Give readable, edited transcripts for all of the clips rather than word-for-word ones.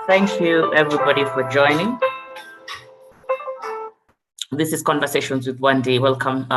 Thank you, everybody, for joining. This is Conversations with One Day. Welcome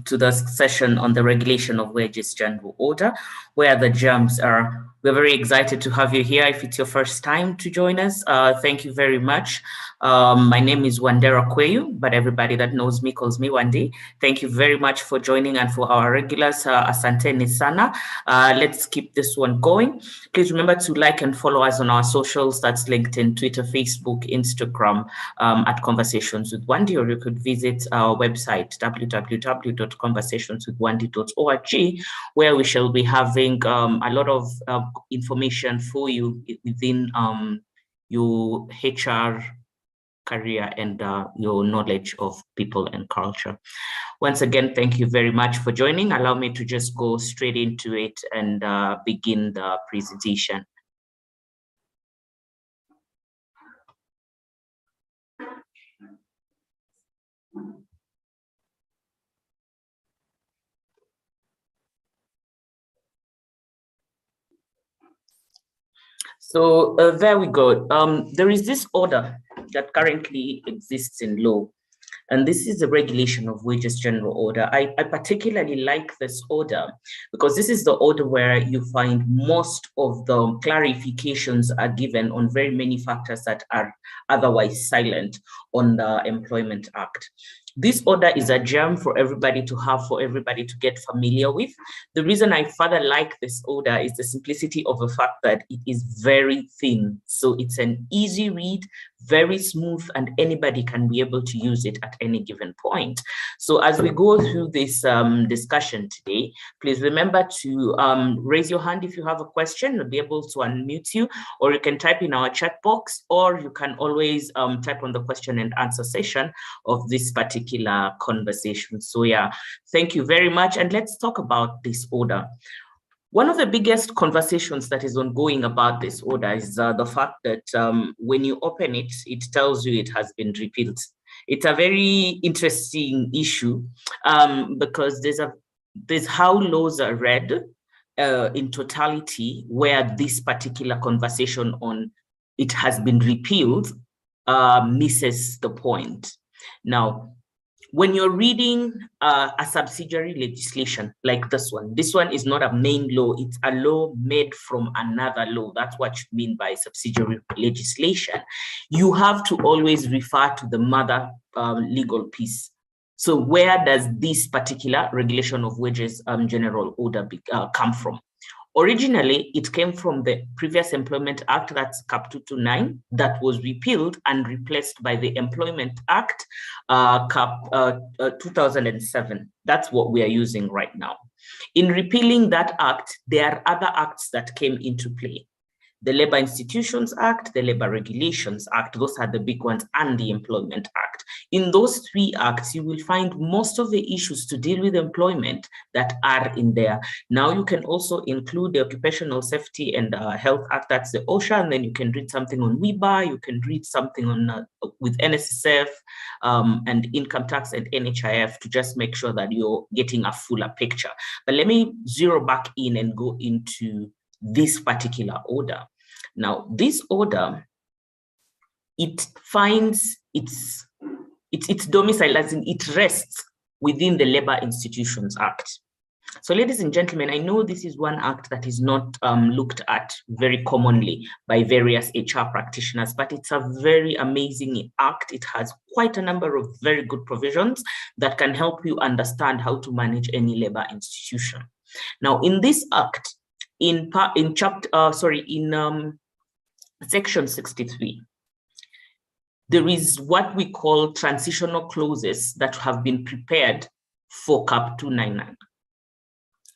to the session on the regulation of wages general order, where the germs are. We're very excited to have you here. If it's your first time to join us, thank you very much. My name is Wandera Kweyu, but everybody that knows me calls me Wandi. Thank you very much for joining, and for our regulars, Asante Nisana. Let's keep this one going. Please remember to like and follow us on our socials. That's LinkedIn, Twitter, Facebook, Instagram, at Conversations with Wandi, or you could visit our website, www.conversationswithwandi.org, where we shall be having a lot of information for you within your HR career and your knowledge of people and culture. Once again, thank you very much for joining. Allow me to just go straight into it and begin the presentation. So there we go. There is this order that currently exists in law, And this is the Regulation of Wages General Order. I particularly like this order because this is the order where you find most of the clarifications are given on very many factors that are otherwise silent on the Employment Act. This order is a gem for everybody to have, for everybody to get familiar with. The reason I further like this order is the simplicity of the fact that it is very thin. So it's an easy read, very smooth, and anybody can be able to use it at any given point. So as we go through this discussion today, please remember to raise your hand if you have a question. We'll be able to unmute you, or you can type in our chat box, or you can always type on the question and answer session of this particular conversation. So yeah, thank you very much. And let's talk about this order. One of the biggest conversations that is ongoing about this order is the fact that when you open it, it tells you it has been repealed. It's a very interesting issue because there's how laws are read in totality, where this particular conversation on it has been repealed misses the point. Now, when you're reading a subsidiary legislation like this one is not a main law, it's a law made from another law. That's what you mean by subsidiary legislation. You have to always refer to the mother legal piece. So where does this particular Regulation of Wages General Order come from? Originally, it came from the previous Employment Act, that's Cap 229, that was repealed and replaced by the Employment Act, Cap 2007. That's what we are using right now. In repealing that act, there are other acts that came into play. The Labor Institutions Act, the Labor Regulations Act, those are the big ones, and the Employment Act. In those three acts, you will find most of the issues to deal with employment that are in there. Now you can also include the Occupational Safety and Health Act, that's the OSHA, and then you can read something on WIBA, you can read something on with NSSF and income tax and NHIF to just make sure that you're getting a fuller picture. But let me zero back in and go into this particular order. Now, this order, it finds its domicile, as in it rests within the Labor Institutions Act. So ladies and gentlemen, I know this is one act that is not looked at very commonly by various HR practitioners, but it's a very amazing act. It has quite a number of very good provisions that can help you understand how to manage any labor institution. Now, in this act, in section 63, there is what we call transitional clauses that have been prepared for Cap 299.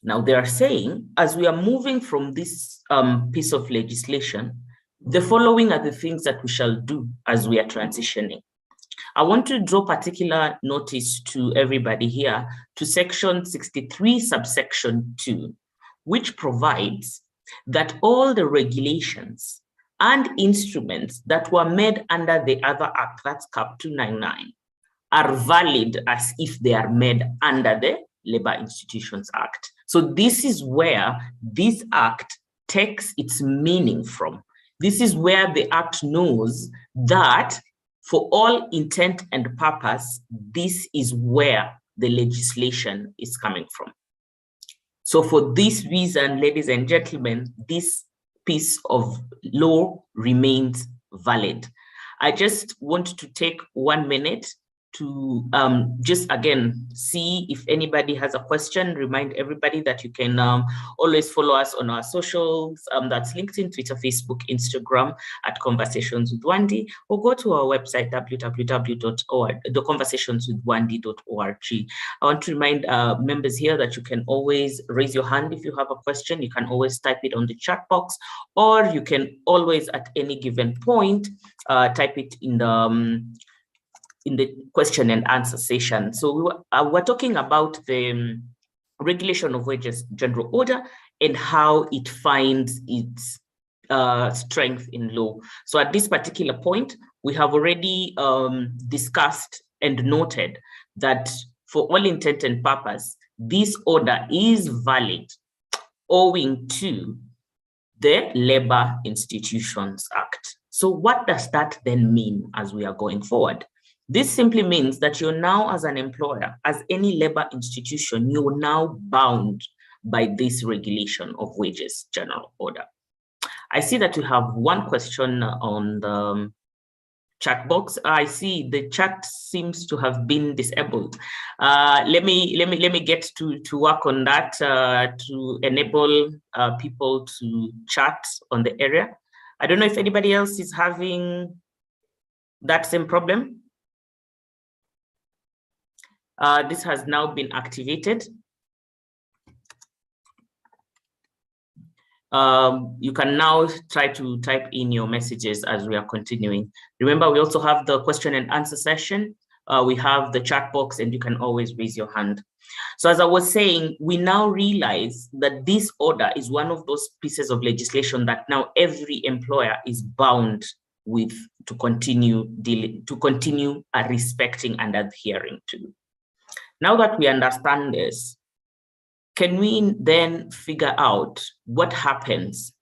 Now they are saying, as we are moving from this piece of legislation, the following are the things that we shall do as we are transitioning. I want to draw particular notice to everybody here to section 63, subsection 2, which provides that all the regulations and instruments that were made under the other act, that's Cap 299, are valid as if they are made under the Labor Institutions Act. So this is where this act takes its meaning from. This is where the act knows that for all intent and purpose, this is where the legislation is coming from. So for this reason, ladies and gentlemen, this piece of law remains valid. I just want to take 1 minute to just again see if anybody has a question. Remind everybody that you can always follow us on our socials, that's LinkedIn, Twitter, Facebook, Instagram at Conversations with Wandi, or go to our website www.theconversationswithwandi.org. I want to remind members here that you can always raise your hand if you have a question. You can always type it on the chat box, or you can always at any given point type it in the question and answer session. So we're talking about the Regulation of Wages General Order and how it finds its strength in law. So at this particular point, we have already discussed and noted that for all intent and purpose, this order is valid owing to the Labor Institutions Act. So what does that then mean as we are going forward? This simply means that you're now, as an employer, as any labor institution, you're now bound by this regulation of wages general order. I see that we have one question on the chat box. I see the chat seems to have been disabled. Let me get to work on that to enable people to chat on the area. I don't know if anybody else is having that same problem. This has now been activated. You can now try to type in your messages as we are continuing. Remember, we also have the question and answer session. We have the chat box, and you can always raise your hand. So as I was saying, we now realize that this order is one of those pieces of legislation that now every employer is bound with to continue respecting and adhering to. Now that we understand this, can we then figure out what happens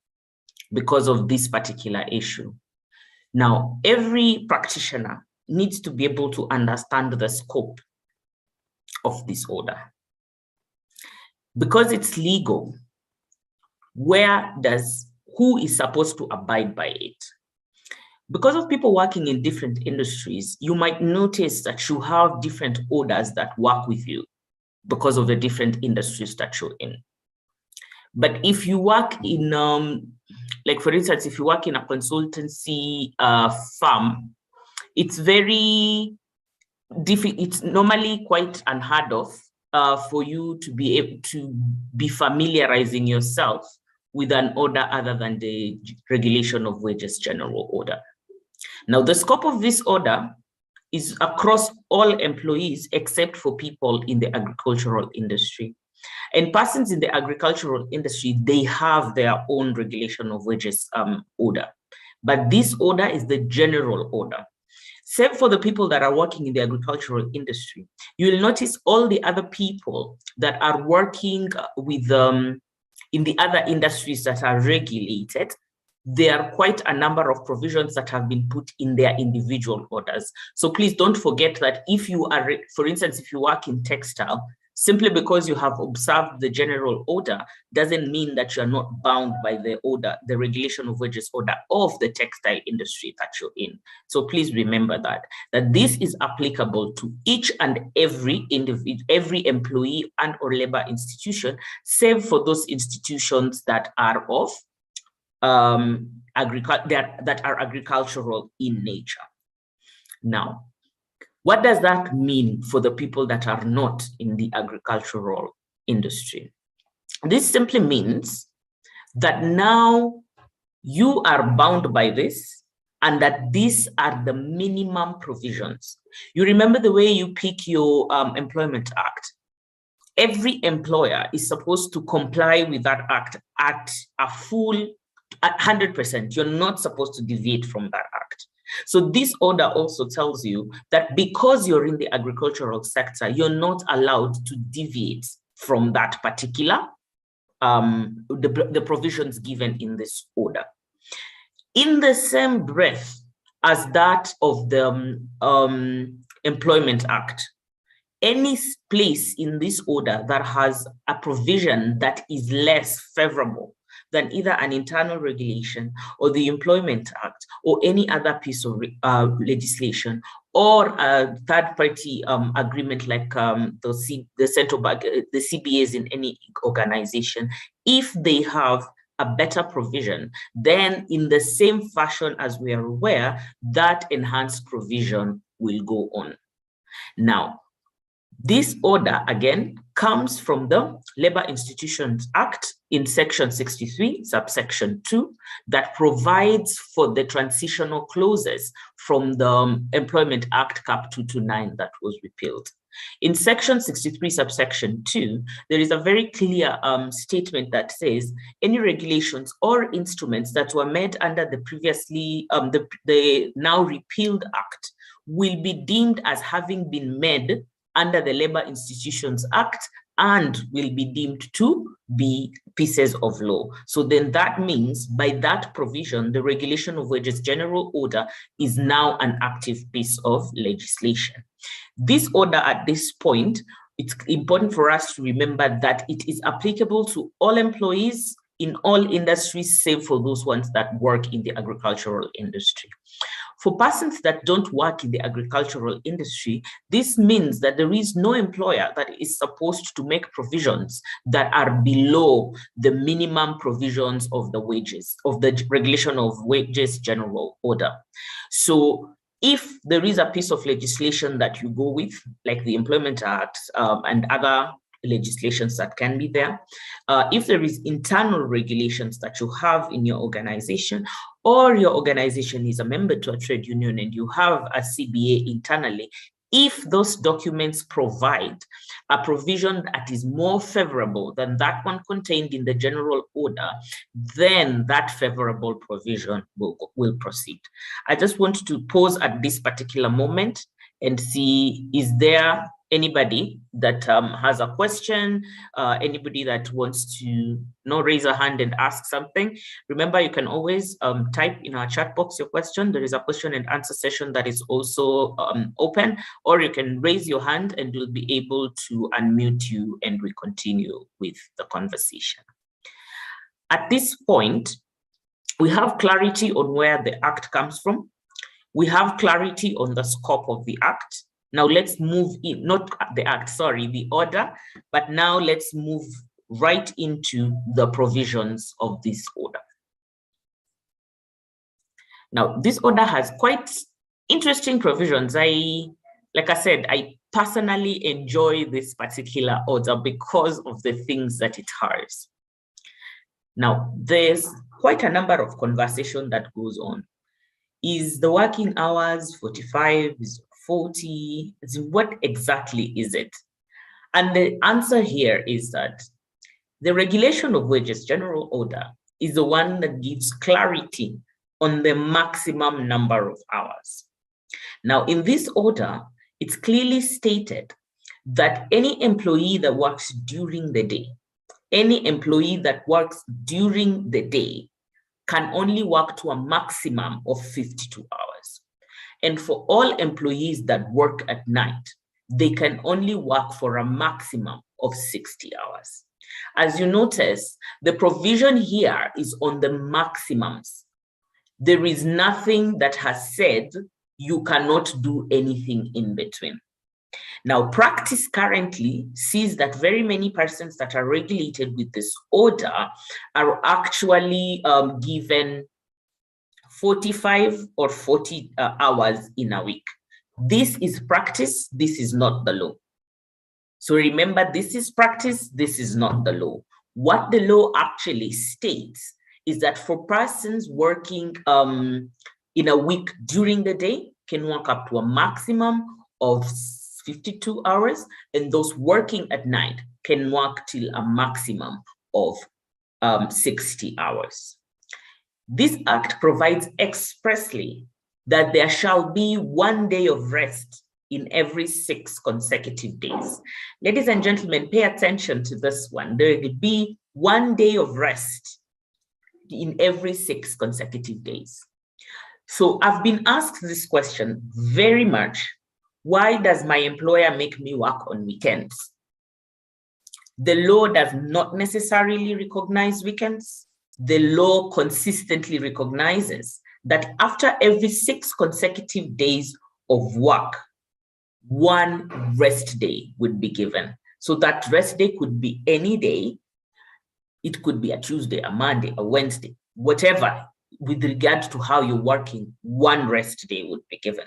because of this particular issue? Now, every practitioner needs to be able to understand the scope of this order. Because it's legal, who is supposed to abide by it? Because of people working in different industries, you might notice that you have different orders that work with you because of the different industries that you're in. But if you work in, like for instance, if you work in a consultancy firm, it's very difficult. It's normally quite unheard of for you to be able to be familiarizing yourself with an order other than the regulation of wages general order. Now, the scope of this order is across all employees except for people in the agricultural industry. And persons in the agricultural industry, they have their own regulation of wages order. But this order is the general order. Save for the people that are working in the agricultural industry, you will notice all the other people that are working with in the other industries that are regulated. There are quite a number of provisions that have been put in their individual orders. So please don't forget that if you are, for instance, if you work in textile, simply because you have observed the general order doesn't mean that you're not bound by the order, the regulation of wages order of the textile industry that you're in. So please remember that this is applicable to each and every individual, every employee and or labor institution, save for those institutions that are of that are agricultural in nature. Now, what does that mean for the people that are not in the agricultural industry? This simply means that now you are bound by this and that these are the minimum provisions. You remember the way you pick your Employment Act. Every employer is supposed to comply with that act at a full 100%. You're not supposed to deviate from that act. So this order also tells you that because you're in the agricultural sector, you're not allowed to deviate from that particular, the provisions given in this order. In the same breath as that of the Employment Act, any place in this order that has a provision that is less favorable than either an internal regulation or the Employment Act or any other piece of legislation or a third-party agreement like the central bank, the CBAs in any organization, if they have a better provision, then in the same fashion as we are aware, that enhanced provision will go on. Now, this order, again, comes from the Labor Institutions Act in Section 63, subsection 2, that provides for the transitional clauses from the Employment Act Cap 229 that was repealed. In Section 63, subsection 2, there is a very clear statement that says any regulations or instruments that were made under the previously, the now repealed Act will be deemed as having been made under the Labor Institutions Act and will be deemed to be pieces of law. So then that means by that provision, the Regulation of Wages General Order is now an active piece of legislation. This order at this point, it's important for us to remember that it is applicable to all employees in all industries, save for those ones that work in the agricultural industry. For persons that don't work in the agricultural industry, this means that there is no employer that is supposed to make provisions that are below the minimum provisions of the wages, of the Regulation of Wages General Order. So if there is a piece of legislation that you go with, like the Employment Act and other legislations that can be there, if there is internal regulations that you have in your organization, or your organization is a member to a trade union and you have a CBA internally, if those documents provide a provision that is more favorable than that one contained in the general order, then that favorable provision will proceed. I just want to pause at this particular moment and see, is there anybody that has a question, anybody that wants to raise a hand and ask something? Remember, you can always type in our chat box your question. There is a question and answer session that is also open, or you can raise your hand and we'll be able to unmute you and we continue with the conversation. At this point, we have clarity on where the act comes from. We have clarity on the scope of the act. Now let's move in, not the act, sorry, the order, but now let's move right into the provisions of this order. Now, this order has quite interesting provisions. Like I said, I personally enjoy this particular order because of the things that it has. Now, there's quite a number of conversation that goes on. Is the working hours 45? Is 40? What exactly is it? And the answer here is that the Regulation of Wages General Order is the one that gives clarity on the maximum number of hours. Now, in this order, it's clearly stated that any employee that works during the day, any employee that works during the day can only work to a maximum of 52 hours. And for all employees that work at night, they can only work for a maximum of 60 hours. As you notice, the provision here is on the maximums. There is nothing that has said you cannot do anything in between. Now, practice currently sees that very many persons that are regulated with this order are actually given 45 or 40 hours in a week. This is practice, this is not the law. So remember, this is practice, this is not the law. What the law actually states is that for persons working in a week during the day can work up to a maximum of 52 hours, and those working at night can work till a maximum of 60 hours. This act provides expressly that there shall be 1 day of rest in every 6 consecutive days. Ladies and gentlemen, pay attention to this one. There will be 1 day of rest in every 6 consecutive days. So I've been asked this question very much. Why does my employer make me work on weekends? The law does not necessarily recognize weekends. The law consistently recognizes that after every 6 consecutive days of work, 1 rest day would be given. So that rest day could be any day. It could be a Tuesday, a Monday, a Wednesday, whatever. With regard to how you're working, 1 rest day would be given.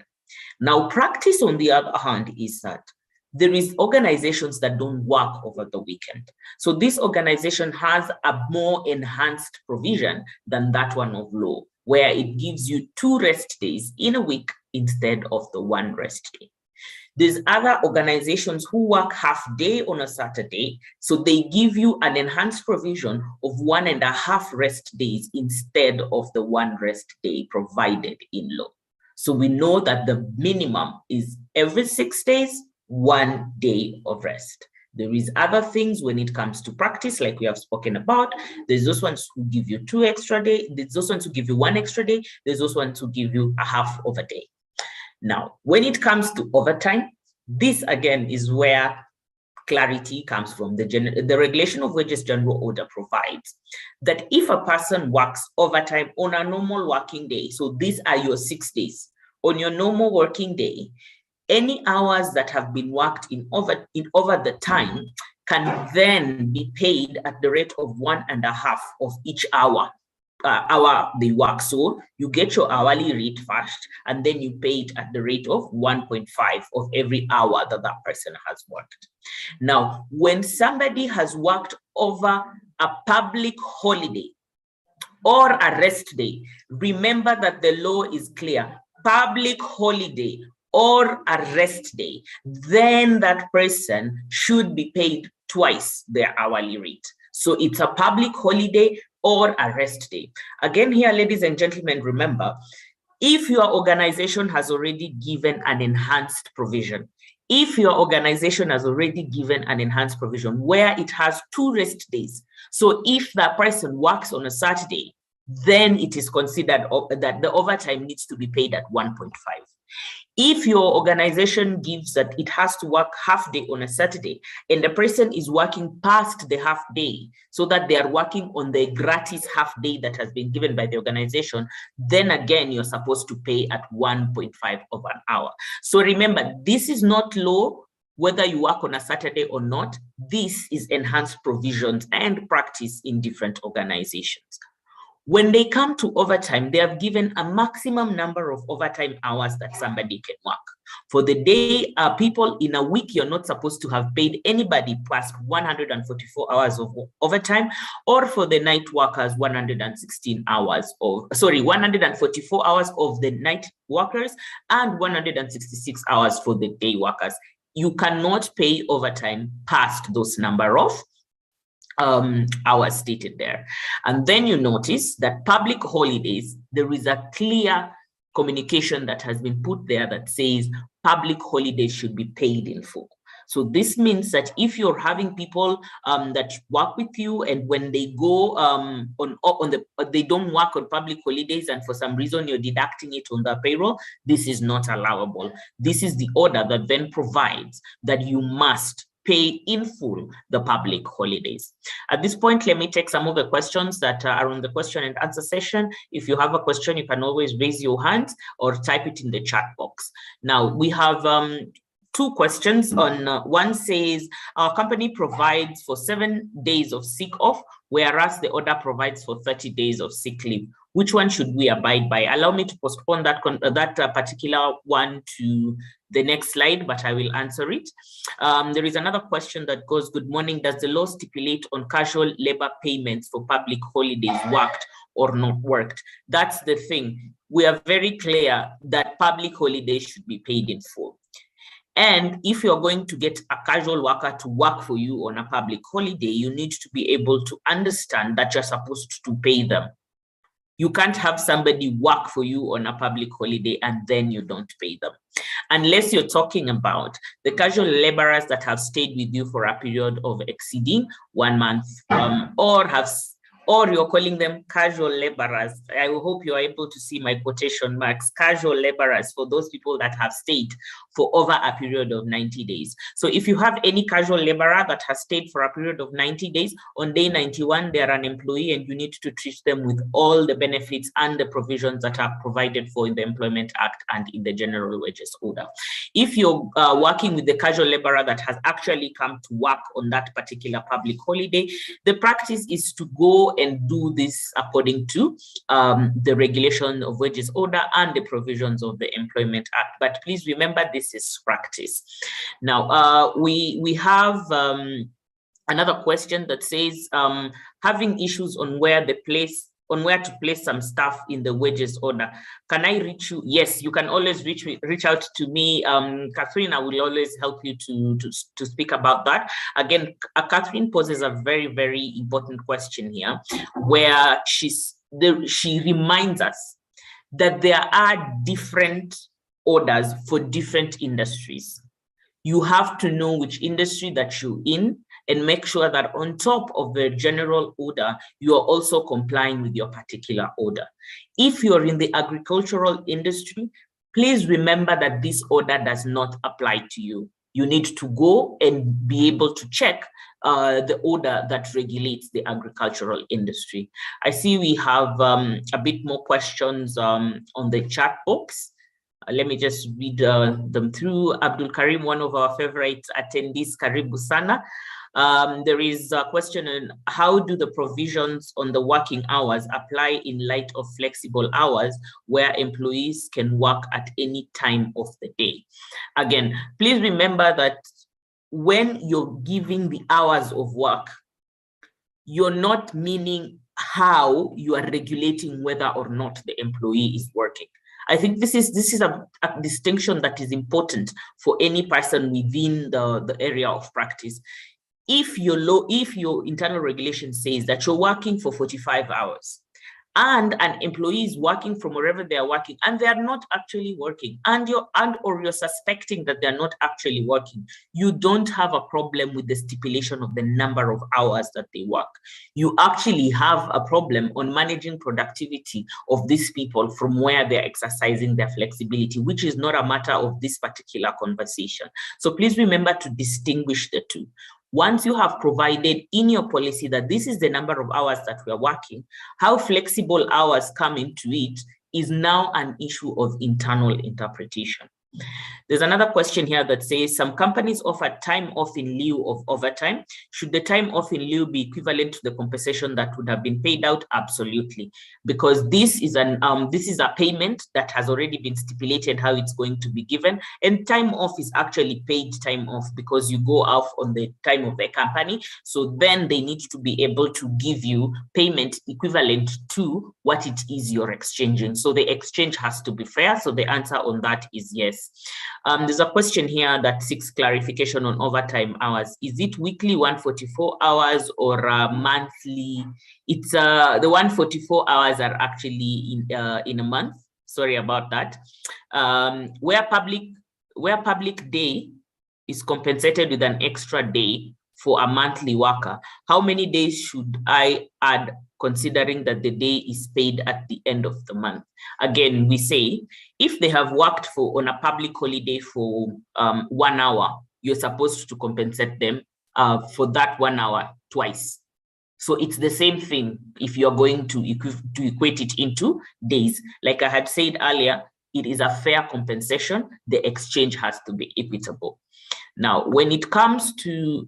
Now, practice, on the other hand, is that there is organizations that don't work over the weekend. So this organization has a more enhanced provision than that one of law, where it gives you 2 rest days in a week instead of the 1 rest day. There's other organizations who work half day on a Saturday, so they give you an enhanced provision of 1.5 rest days instead of the 1 rest day provided in law. So we know that the minimum is every 6 days, 1 day of rest. There is other things when it comes to practice, like we have spoken about. There's those ones who give you 2 extra days. There's those ones who give you 1 extra day. There's those ones who give you a half of a day. Now, when it comes to overtime, this again is where clarity comes from. The Regulation of Wages General Order provides that if a person works overtime on a normal working day, so these are your 6 days, on your normal working day, any hours that have been worked in over the time can then be paid at the rate of 1.5 of each hour they work. So you get your hourly rate first, and then you pay it at the rate of 1.5 of every hour that that person has worked. Now, when somebody has worked over a public holiday or a rest day, remember that the law is clear. Public holiday or a rest day, then that person should be paid twice their hourly rate. So it's a public holiday or a rest day. Again here, ladies and gentlemen, remember, if your organization has already given an enhanced provision, where it has 2 rest days, so if that person works on a Saturday, then it is considered that the overtime needs to be paid at 1.5. If your organization gives that it has to work half day on a Saturday, and the person is working past the half day, so that they are working on the gratis half day that has been given by the organization, then again, you're supposed to pay at 1.5 of an hour. So remember, this is not law whether you work on a Saturday or not. This is enhanced provisions and practice in different organizations. When they come to overtime, they have given a maximum number of overtime hours that somebody can work. For the day, people in a week, you're not supposed to have paid anybody past 144 hours of overtime, or for the night workers, 144 hours of the night workers and 166 hours for the day workers. You cannot pay overtime past those number of hours stated there. And then you notice that public holidays, there is a clear communication that has been put there that says public holidays should be paid in full. So this means that if you're having people that work with you, and when they go they don't work on public holidays, and for some reason you're deducting it on the payroll, this is not allowable. This is the order that then provides that you must pay in full the public holidays. At this point, let me take some of the questions that are on the question and answer session. If you have a question, you can always raise your hand or type it in the chat box. Now, we have 2 questions. On one says, our company provides for 7 days of sick off, whereas the order provides for 30 days of sick leave. Which one should we abide by? Allow me to postpone that particular one to the next slide, but I will answer it. There is another question that goes, good morning, does the law stipulate on casual labor payments for public holidays worked or not worked? That's the thing. We are very clear that public holidays should be paid in full. And if you're going to get a casual worker to work for you on a public holiday, you need to be able to understand that you're supposed to pay them. You can't have somebody work for you on a public holiday and then you don't pay them. Unless you're talking about the casual laborers that have stayed with you for a period of exceeding 1 month, or you're calling them casual laborers. I hope you're able to see my quotation marks, casual laborers, for those people that have stayed for over a period of 90 days. So if you have any casual laborer that has stayed for a period of 90 days, on day 91, they're an employee and you need to treat them with all the benefits and the provisions that are provided for in the Employment Act and in the General Wages Order. If you're working with the casual laborer that has actually come to work on that particular public holiday, the practice is to go and do this according to the Regulation of Wages Order and the provisions of the Employment Act. But please remember, this is practice. Now, we have another question that says, having issues on where to place some stuff in the wages order. Can I reach you? Yes, you can always reach out to me. Catherine, I will always help you to speak about that. Again, Catherine poses a very, very important question here, where she reminds us that there are different orders for different industries. You have to know which industry that you're in and make sure that on top of the general order, you are also complying with your particular order. If you're in the agricultural industry, please remember that this order does not apply to you. You need to go and be able to check the order that regulates the agricultural industry. I see we have a bit more questions on the chat box. Let me just read them through. Abdul Karim, one of our favorite attendees, Karibu Sana. There is a question on how do the provisions on the working hours apply in light of flexible hours where employees can work at any time of the day? Again, please remember that when you're giving the hours of work, you're not meaning how you are regulating whether or not the employee is working. I think this is a distinction that is important for any person within the area of practice. If your internal regulation says that you're working for 45 hours and an employee is working from wherever they are working and they are not actually working, or you're suspecting that they're not actually working, you don't have a problem with the stipulation of the number of hours that they work. You actually have a problem on managing productivity of these people from where they're exercising their flexibility, which is not a matter of this particular conversation. So please remember to distinguish the two. Once you have provided in your policy that this is the number of hours that we are working, how flexible hours come into it is now an issue of internal interpretation. There's another question here that says some companies offer time off in lieu of overtime. Should the time off in lieu be equivalent to the compensation that would have been paid out? Absolutely, because this is a payment that has already been stipulated how it's going to be given, and time off is actually paid time off because you go off on the time of the company. So then they need to be able to give you payment equivalent to what it is you're exchanging. So the exchange has to be fair. So the answer on that is yes. There's a question here that seeks clarification on overtime hours. Is it weekly 144 hours or monthly? It's the 144 hours are actually in a month. Sorry about that. Where public day is compensated with an extra day for a monthly worker, how many days should I add considering that the day is paid at the end of the month? Again, we say, if they have worked on a public holiday for 1 hour, you're supposed to compensate them for that 1 hour twice. So it's the same thing if you're going to equate it into days. Like I had said earlier, it is a fair compensation. The exchange has to be equitable. Now, when it comes to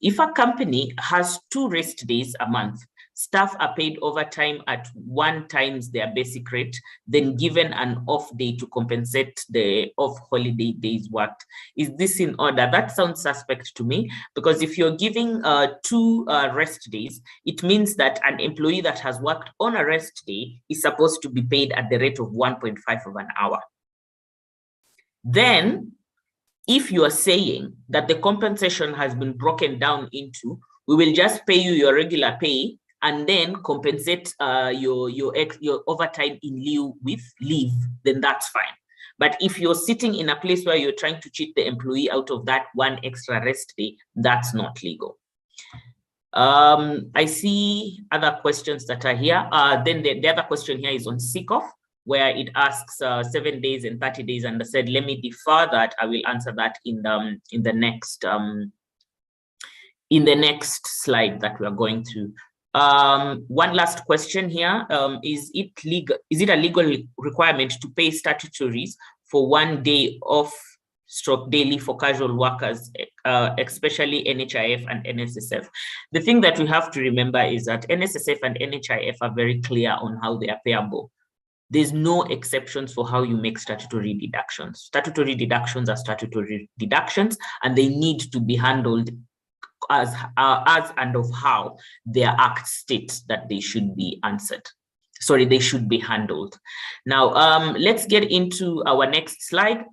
if a company has 2 rest days a month, staff are paid overtime at 1 times their basic rate, then given an off day to compensate the off holiday days worked. Is this in order? That sounds suspect to me, because if you're giving 2 rest days, it means that an employee that has worked on a rest day is supposed to be paid at the rate of 1.5 of an hour. Then, if you are saying that the compensation has been broken down into, we will just pay you your regular pay and then compensate your overtime in lieu with leave, then that's fine. But if you're sitting in a place where you're trying to cheat the employee out of that 1 extra rest day, that's not legal. I see other questions that are here. Then the other question here is on sick off, where it asks 7 days and 30 days, and I said, let me defer that. I will answer that in the next slide that we are going through. One last question here. Is it a legal requirement to pay statutories for 1 day off / daily for casual workers, especially NHIF and NSSF? The thing that we have to remember is that NSSF and NHIF are very clear on how they are payable. There's no exceptions for how you make statutory deductions. Statutory deductions are statutory deductions, and they need to be handled as and of how their act states that they should be answered. Sorry, they should be handled. Now, let's get into our next slide.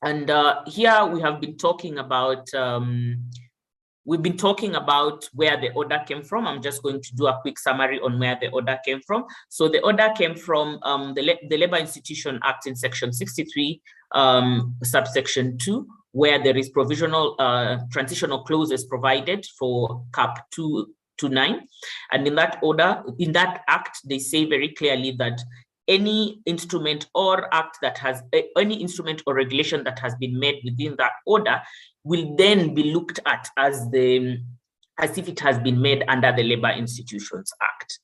And here we have been talking about where the order came from. I'm just going to do a quick summary on where the order came from. So the order came from the Labor Institution Act in Section 63, subsection 2, where there is provisional transitional clauses provided for Cap 229. And in that order, in that act, they say very clearly that any instrument or act that has any instrument or regulation that has been made within that order will then be looked at as if it has been made under the Labor Institutions Act.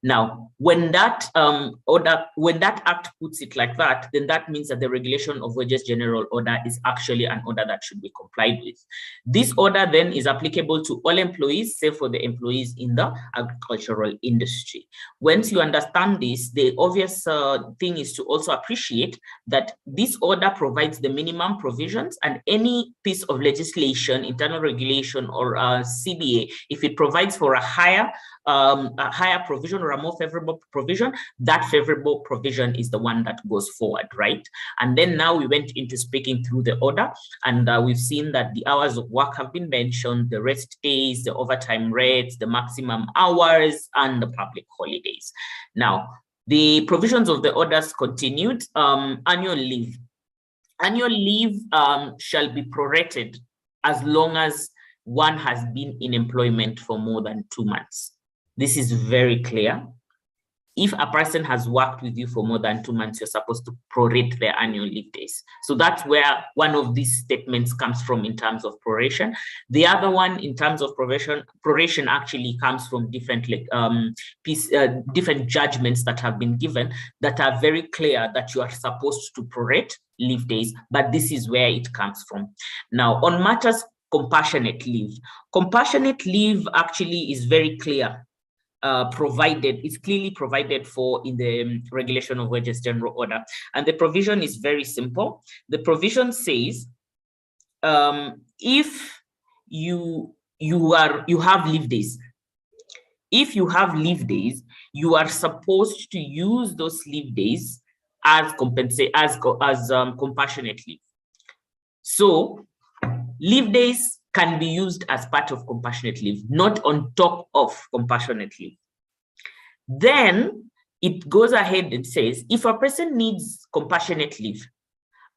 Now, when that act puts it like that, then that means that the Regulation of Wages General Order is actually an order that should be complied with. This order then is applicable to all employees, save for the employees in the agricultural industry. Once you understand this, the obvious thing is to also appreciate that this order provides the minimum provisions, and any piece of legislation, internal regulation, or CBA, if it provides for a higher provision or a more favorable provision, that favorable provision is the one that goes forward, right? And then now we went into speaking through the order, and we've seen that the hours of work have been mentioned, the rest days, the overtime rates, the maximum hours, and the public holidays. Now, the provisions of the orders continued. Annual leave. Annual leave shall be prorated as long as one has been in employment for more than 2 months. This is very clear. If a person has worked with you for more than 2 months, you're supposed to prorate their annual leave days. So that's where one of these statements comes from in terms of proration. The other one, in terms of proration actually comes from different different judgments that have been given that are very clear that you are supposed to prorate leave days, but this is where it comes from. Now, on matters compassionate leave actually is very clear. Is clearly provided for in the Regulation of Wages General Order, and the provision is very simple. The provision says, if you have leave days, you are supposed to use those leave days as compassionate leave. So leave days can be used as part of compassionate leave, not on top of compassionate leave. Then it goes ahead and says, if a person needs compassionate leave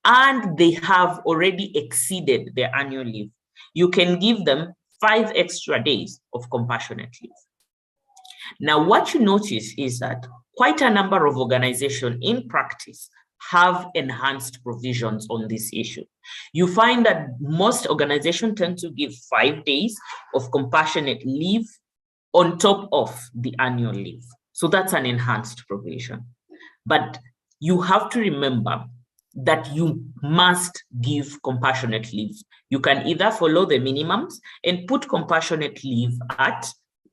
and they have already exceeded their annual leave, you can give them 5 extra days of compassionate leave. Now, what you notice is that quite a number of organizations in practice have enhanced provisions on this issue. You find that most organizations tend to give 5 days of compassionate leave on top of the annual leave. So that's an enhanced provision. But you have to remember that you must give compassionate leave. You can either follow the minimums and put compassionate leave at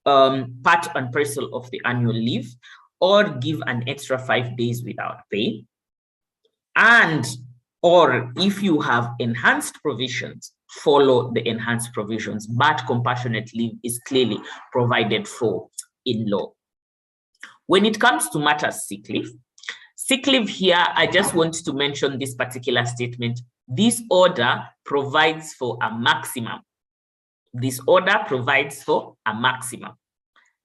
part and parcel of the annual leave, or give an extra 5 days without pay. Or if you have enhanced provisions, follow the enhanced provisions, but compassionate leave is clearly provided for in law. When it comes to matters sick leave here, I just want to mention this particular statement. This order provides for a maximum. This order provides for a maximum.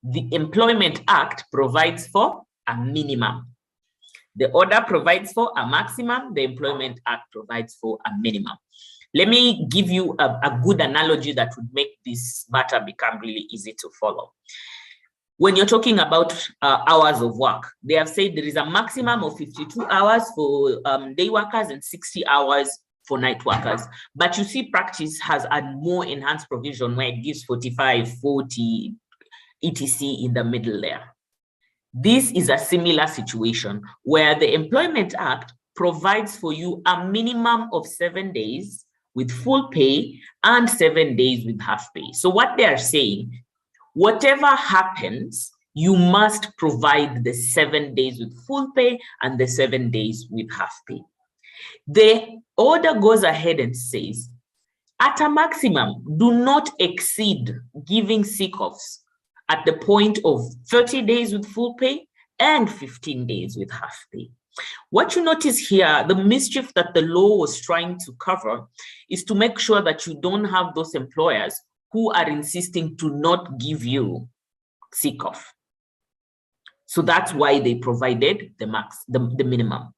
The Employment Act provides for a minimum. The order provides for a maximum, the Employment Act provides for a minimum. Let me give you a good analogy that would make this matter become really easy to follow. When you're talking about hours of work, they have said there is a maximum of 52 hours for day workers and 60 hours for night workers. But you see, practice has a more enhanced provision where it gives 45, 40, etc. in the middle there. This is a similar situation where the Employment Act provides for you a minimum of 7 days with full pay and 7 days with half pay. So what they are saying, whatever happens, you must provide the 7 days with full pay and the 7 days with half pay. The order goes ahead and says, at a maximum, do not exceed giving sick-offs at the point of 30 days with full pay and 15 days with half pay. What you notice here, the mischief that the law was trying to cover is to make sure that you don't have those employers who are insisting to not give you sick-off. So that's why they provided the minimum.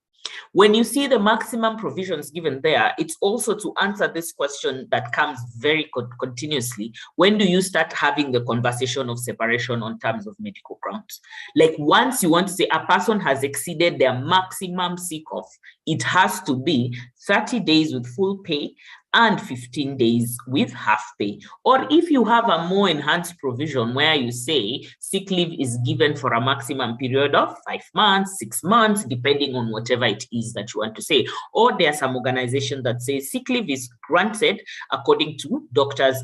When you see the maximum provisions given there, it's also to answer this question that comes very continuously. When do you start having the conversation of separation on terms of medical grounds? Like once you want to say a person has exceeded their maximum sick off, it has to be 30 days with full pay and 15 days with half pay. Or if you have a more enhanced provision where you say sick leave is given for a maximum period of 5 months, 6 months, depending on whatever it is that you want to say. Or there are some organizations that say sick leave is granted according to doctors'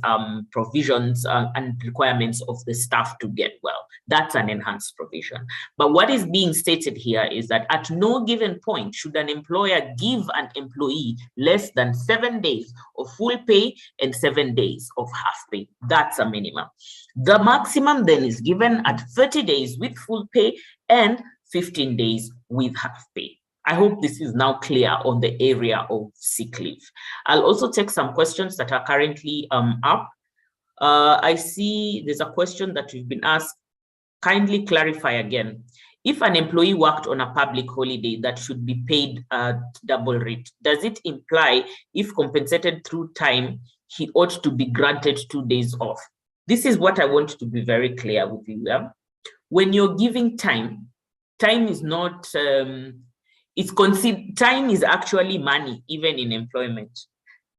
provisions and requirements of the staff to get well. That's an enhanced provision. But what is being stated here is that at no given point should an employer give an employee less than 7 days of full pay and 7 days of half pay. That's a minimum. The maximum then is given at 30 days with full pay and 15 days with half pay. I hope this is now clear on the area of sick leave. I'll also take some questions that are currently up. I see there's a question that we've been asked. Kindly clarify again. If an employee worked on a public holiday that should be paid at double rate, does it imply if compensated through time, he ought to be granted 2 days off? This is what I want to be very clear with you. Yeah? When you're giving time, time is not, time is actually money, even in employment.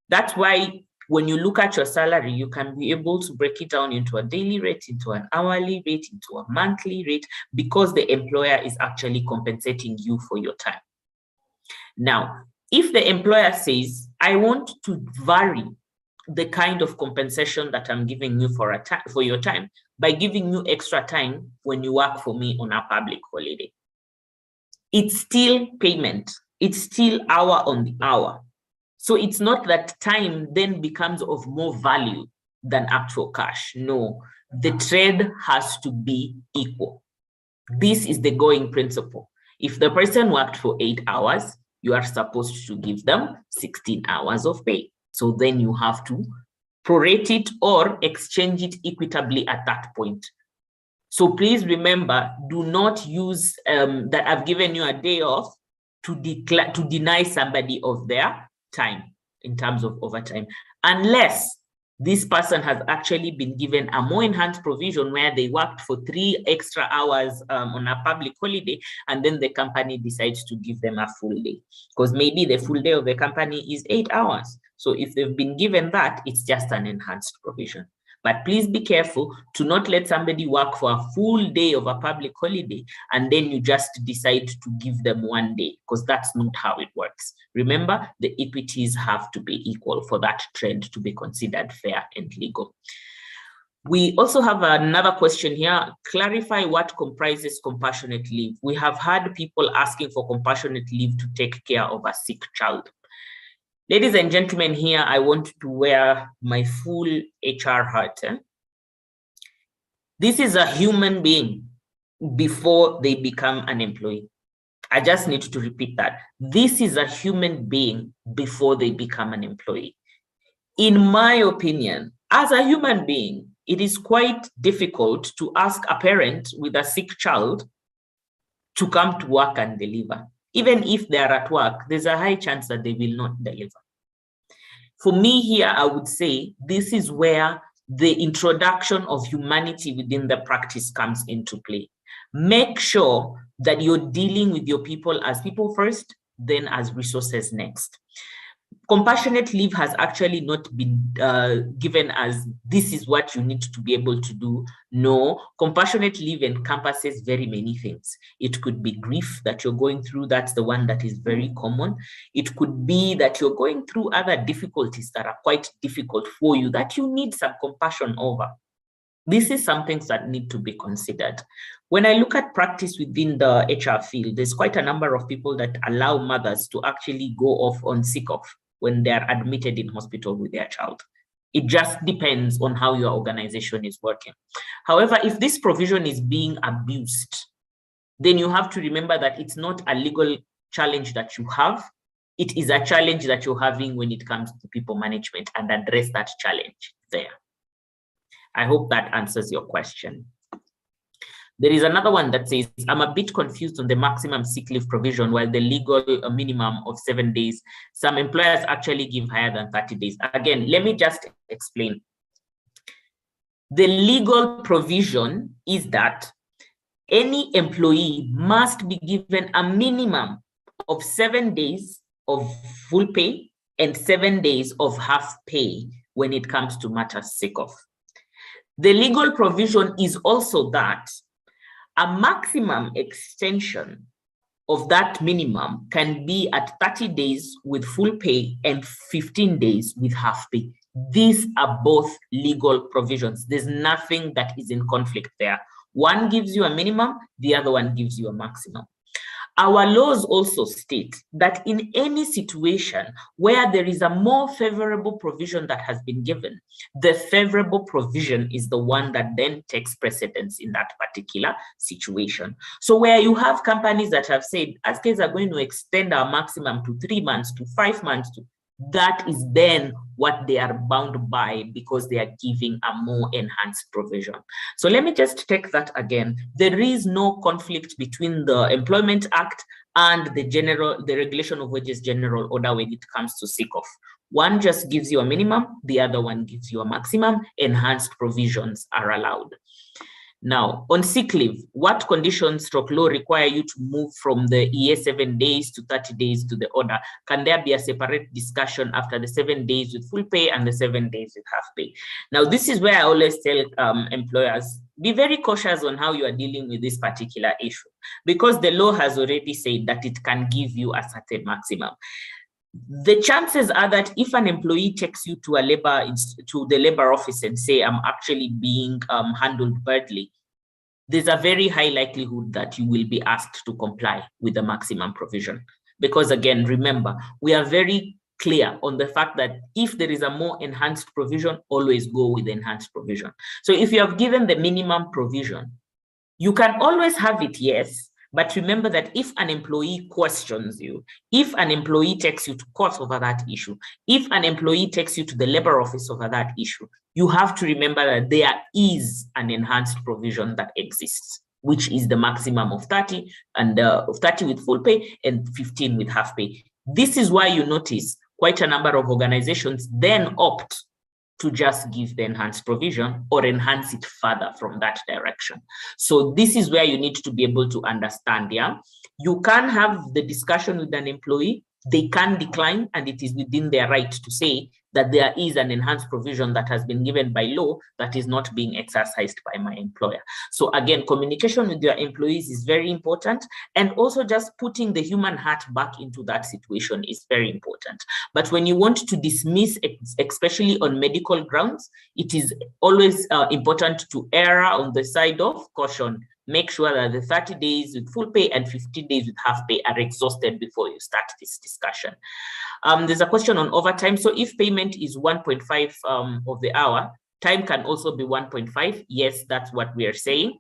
That's why when you look at your salary, you can be able to break it down into a daily rate, into an hourly rate, into a monthly rate, because the employer is actually compensating you for your time. Now, if the employer says, I want to vary the kind of compensation that I'm giving you for your time by giving you extra time when you work for me on a public holiday, it's still payment. It's still hour on the hour. So it's not that time then becomes of more value than actual cash. No, the trade has to be equal. This is the going principle. If the person worked for 8 hours, you are supposed to give them 16 hours of pay. So then you have to prorate it or exchange it equitably at that point. So please remember, do not use that I've given you a day off to deny somebody of their time in terms of overtime, unless this person has actually been given a more enhanced provision where they worked for 3 extra hours on a public holiday, and then the company decides to give them a full day, because maybe the full day of the company is 8 hours. So if they've been given that, it's just an enhanced provision. But please be careful to not let somebody work for a full day of a public holiday and then you just decide to give them 1 day, because that's not how it works. Remember, the equities have to be equal for that trend to be considered fair and legal. We also have another question here. Clarify what comprises compassionate leave. We have had people asking for compassionate leave to take care of a sick child. Ladies and gentlemen, here I want to wear my full HR hat. This is a human being before they become an employee. I just need to repeat that. This is a human being before they become an employee. In my opinion, as a human being, it is quite difficult to ask a parent with a sick child to come to work and deliver. Even if they are at work, there's a high chance that they will not deliver. For me here, I would say this is where the introduction of humanity within the practice comes into play. Make sure that you're dealing with your people as people first, then as resources next. Compassionate leave has actually not been given as this is what you need to be able to do. No, compassionate leave encompasses very many things. It could be grief that you're going through. That's the one that is very common. It could be that you're going through other difficulties that are quite difficult for you that you need some compassion over. This is some things that need to be considered. When I look at practice within the HR field, there's quite a number of people that allow mothers to actually go off on sick off when they're admitted in hospital with their child. It just depends on how your organization is working. However, if this provision is being abused, then you have to remember that it's not a legal challenge that you have. It is a challenge that you're having when it comes to people management, and address that challenge there. I hope that answers your question. There is another one that says, I'm a bit confused on the maximum sick leave provision, while the legal minimum of 7 days, some employers actually give higher than 30 days. Again, let me just explain. The legal provision is that any employee must be given a minimum of 7 days of full pay and 7 days of half pay when it comes to matters sick of. The legal provision is also that a maximum extension of that minimum can be at 30 days with full pay and 15 days with half pay. These are both legal provisions. There's nothing that is in conflict there. One gives you a minimum, the other one gives you a maximum. Our laws also state that in any situation where there is a more favorable provision that has been given, the favorable provision is the one that then takes precedence in that particular situation. So where you have companies that have said, ASCAs are going to extend our maximum to 3 months, to 5 months, that is then what they are bound by because they are giving a more enhanced provision. So let me just take that again. There is no conflict between the Employment Act and the Regulation of Wages General Order when it comes to sick off. One just gives you a minimum, the other one gives you a maximum. Enhanced provisions are allowed. Now, on sick leave, what conditions law require you to move from the EA 7 days to 30 days to the order? Can there be a separate discussion after the 7 days with full pay and the 7 days with half pay? Now, this is where I always tell employers, be very cautious on how you are dealing with this particular issue, because the law has already said that it can give you a certain maximum. The chances are that if an employee takes you to the labor office and say, I'm actually being handled badly, there's a very high likelihood that you will be asked to comply with the maximum provision. Because again, remember, we are very clear on the fact that if there is a more enhanced provision, always go with the enhanced provision. So if you have given the minimum provision, you can always have it, yes, but remember that if an employee questions you, if an employee takes you to court over that issue, if an employee takes you to the labor office over that issue, you have to remember that there is an enhanced provision that exists, which is the maximum of 30 and 30 with full pay and 15 with half pay. This is why you notice quite a number of organizations then opt to just give the enhanced provision or enhance it further from that direction. So this is where you need to be able to understand, yeah? You can have the discussion with an employee, they can decline, and it is within their right to say that there is an enhanced provision that has been given by law that is not being exercised by my employer. So again, communication with your employees is very important, and also just putting the human heart back into that situation is very important. But when you want to dismiss, especially on medical grounds, it is always important to err on the side of caution. Make sure that the 30 days with full pay and 15 days with half pay are exhausted before you start this discussion. There's a question on overtime. So if payment is 1.5 of the hour, time can also be 1.5. Yes, that's what we are saying.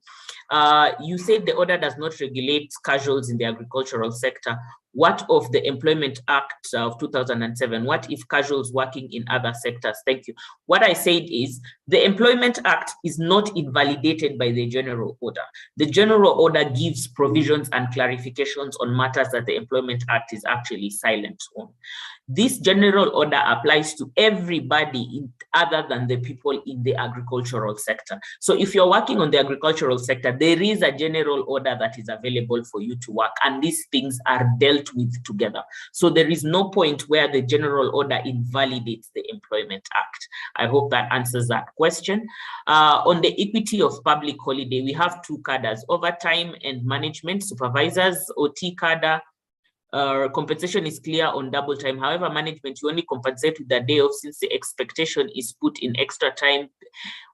You said the order does not regulate casuals in the agricultural sector. What of the Employment Act of 2007? What if casuals working in other sectors? Thank you. What I said is the Employment Act is not invalidated by the General Order. The General Order gives provisions and clarifications on matters that the Employment Act is actually silent on. This General Order applies to everybody other than the people in the agricultural sector. So if you're working on the agricultural sector, there is a General Order that is available for you to work, and these things are dealt with together. So there is no point where the General Order invalidates the Employment Act. I hope that answers that question. On the equity of public holiday, we have two cadres: overtime and management supervisors. OT cadre, compensation is clear on double time. However, management, you only compensate with the day off since the expectation is put in extra time.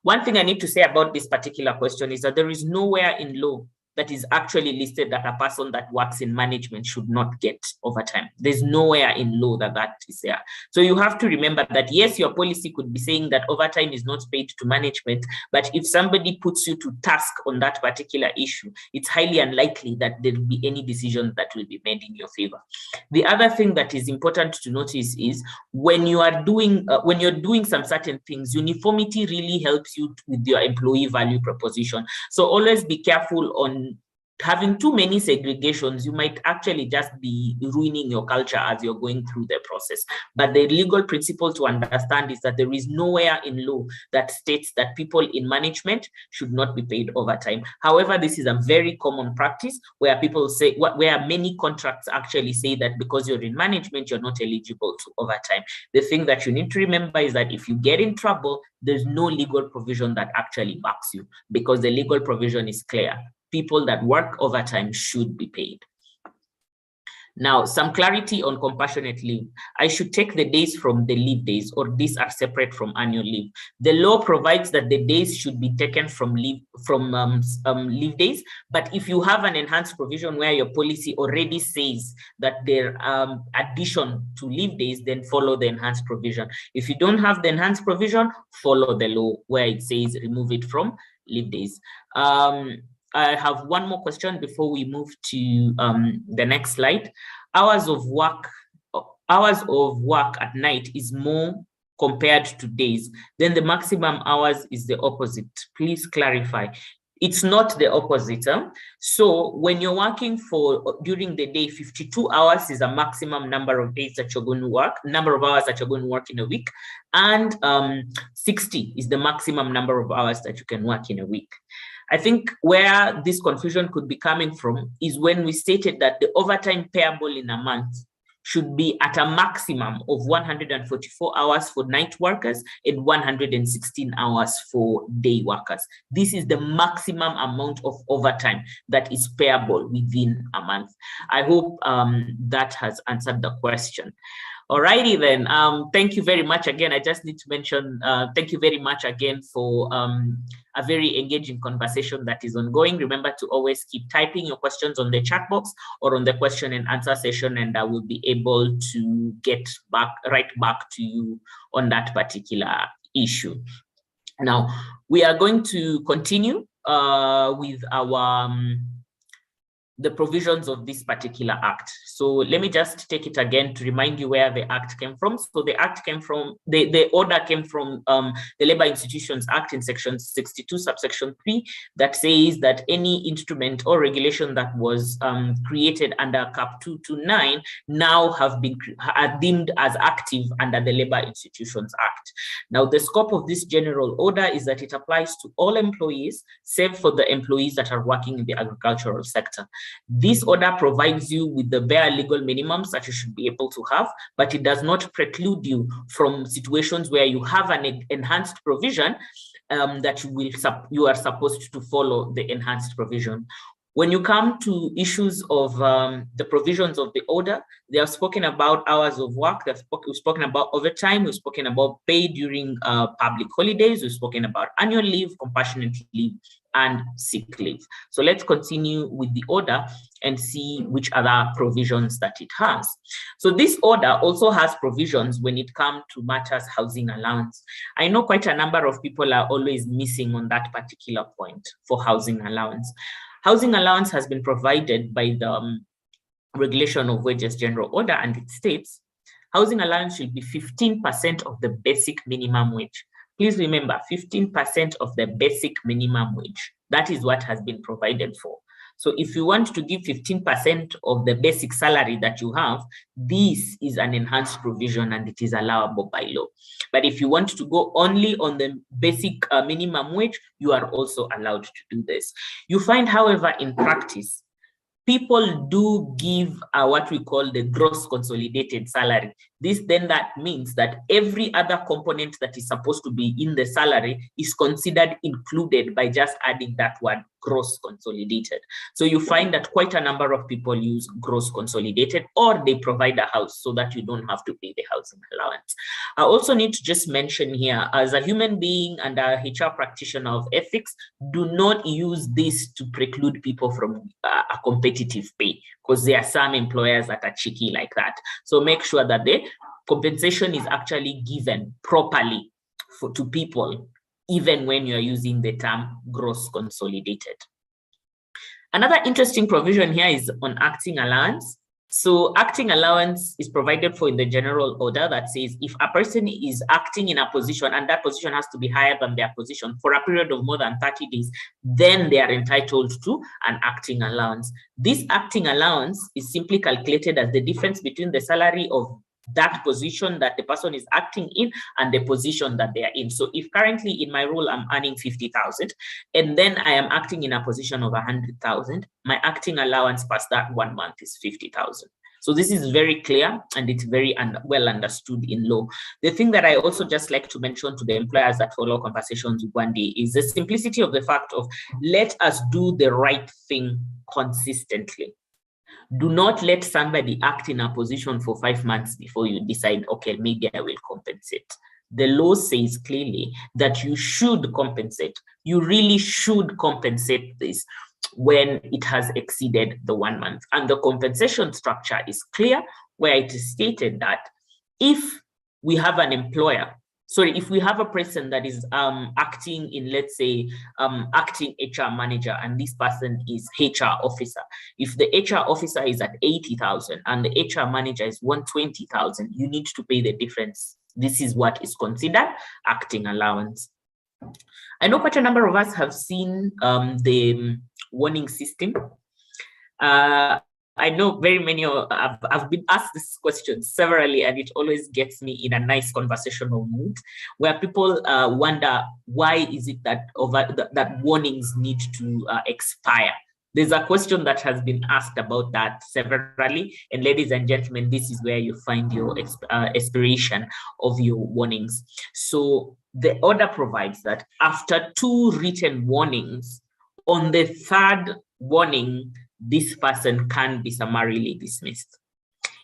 One thing I need to say about this particular question is that there is nowhere in law that is actually listed that a person that works in management should not get overtime. There's nowhere in law that is there. So you have to remember that, yes, your policy could be saying that overtime is not paid to management, but if somebody puts you to task on that particular issue, it's highly unlikely that there will be any decision that will be made in your favor. The other thing that is important to notice is when you're doing some certain things, uniformity really helps you with your employee value proposition. So always be careful on having too many segregations. You might actually just be ruining your culture as you're going through the process. But the legal principle to understand is that there is nowhere in law that states that people in management should not be paid overtime. However, this is a very common practice where people say, where many contracts actually say that because you're in management, you're not eligible to overtime. The thing that you need to remember is that if you get in trouble, there's no legal provision that actually backs you, because the legal provision is clear. People that work overtime should be paid. Now, some clarity on compassionate leave. I should take the days from the leave days, or these are separate from annual leave. The law provides that the days should be taken from leave days, but if you have an enhanced provision where your policy already says that there addition to leave days, then follow the enhanced provision. If you don't have the enhanced provision, follow the law where it says remove it from leave days. I have one more question before we move to the next slide. Hours of work at night is more compared to days. Then the maximum hours is the opposite. Please clarify. It's not the opposite. So when you're working during the day, 52 hours is a maximum number of days that you're going to work, number of hours that you're going to work in a week, and 60 is the maximum number of hours that you can work in a week. I think where this confusion could be coming from is when we stated that the overtime payable in a month should be at a maximum of 144 hours for night workers and 116 hours for day workers. This is the maximum amount of overtime that is payable within a month. I hope that has answered the question. Alrighty then, thank you very much again. I just need to mention, thank you very much again for a very engaging conversation that is ongoing. Remember to always keep typing your questions on the chat box or on the question and answer session, and I will be able to get right back to you on that particular issue. Now, we are going to continue with the provisions of this particular act. So let me just take it again to remind you where the act came from. So the act came from, the order came from the Labor Institutions Act in section 62 subsection 3 that says that any instrument or regulation that was created under Cap 229 now have been deemed as active under the Labor Institutions Act. Now the scope of this general order is that it applies to all employees, save for the employees that are working in the agricultural sector. This order provides you with the bare legal minimums that you should be able to have, but it does not preclude you from situations where you have an enhanced provision that you are supposed to follow the enhanced provision. When you come to issues of the provisions of the order, they have spoken about hours of work, we've spoken about overtime, we've spoken about pay during public holidays, we've spoken about annual leave, compassionate leave, and sick leave. So let's continue with the order and see which other provisions that it has. So this order also has provisions when it comes to matters housing allowance. I know quite a number of people are always missing on that particular point for housing allowance. Housing allowance has been provided by the Regulation of Wages General Order, and it states housing allowance should be 15% of the basic minimum wage. Please remember, 15% of the basic minimum wage. That is what has been provided for. So if you want to give 15% of the basic salary that you have, this is an enhanced provision and it is allowable by law. But if you want to go only on the basic minimum wage, you are also allowed to do this. You find, however, in practice, people do give what we call the gross consolidated salary. then that means that every other component that is supposed to be in the salary is considered included by just adding that word gross consolidated. So you find that quite a number of people use gross consolidated, or they provide a house so that you don't have to pay the housing allowance. I also need to just mention here, as a human being and a HR practitioner of ethics, do not use this to preclude people from a competitive pay, because there are some employers that are cheeky like that. So make sure that the compensation is actually given properly to people, even when you're using the term gross consolidated. Another interesting provision here is on acting allowance. So acting allowance is provided for in the general order that says if a person is acting in a position and that position has to be higher than their position for a period of more than 30 days, then they are entitled to an acting allowance. This acting allowance is simply calculated as the difference between the salary of that position that the person is acting in and the position that they are in. So if currently in my role I'm earning 50,000 and then I am acting in a position of 100,000, my acting allowance past that 1 month is 50,000. So this is very clear and it's very well understood in law. The thing that I also just like to mention to the employers that follow Conversations with 1D is the simplicity of the fact of let us do the right thing consistently. Do not let somebody act in a position for 5 months before you decide, okay, maybe I will compensate. The law says clearly that you should compensate. You really should compensate this when it has exceeded the 1 month. And the compensation structure is clear, where it is stated that if we have an employer, if we have a person that is acting in, let's say, acting HR manager, and this person is HR officer. If the HR officer is at 80,000 and the HR manager is 120,000, you need to pay the difference. This is what is considered acting allowance. I know quite a number of us have seen the warning system. I know very many of I've been asked this question severally, and it always gets me in a nice conversational mood where people wonder why is it that that warnings need to expire. There's a question that has been asked about that severally, and ladies and gentlemen, this is where you find your expiration of your warnings. So the order provides that after 2 written warnings, on the 3rd warning, this person can be summarily dismissed.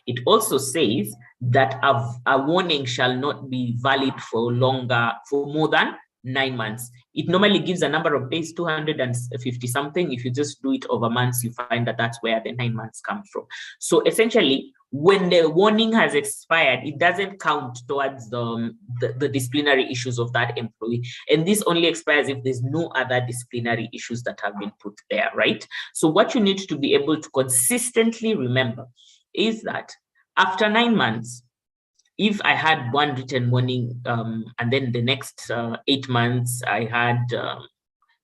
It also says that a warning shall not be valid for more than 9 months. It normally gives a number of days, 250 something. If you just do it over months, you find that that's where the 9 months come from. So essentially, when the warning has expired, it doesn't count towards the disciplinary issues of that employee. And this only expires if there's no other disciplinary issues that have been put there, right? So what you need to be able to consistently remember is that after 9 months, if I had 1 written warning and then the next 8 months I had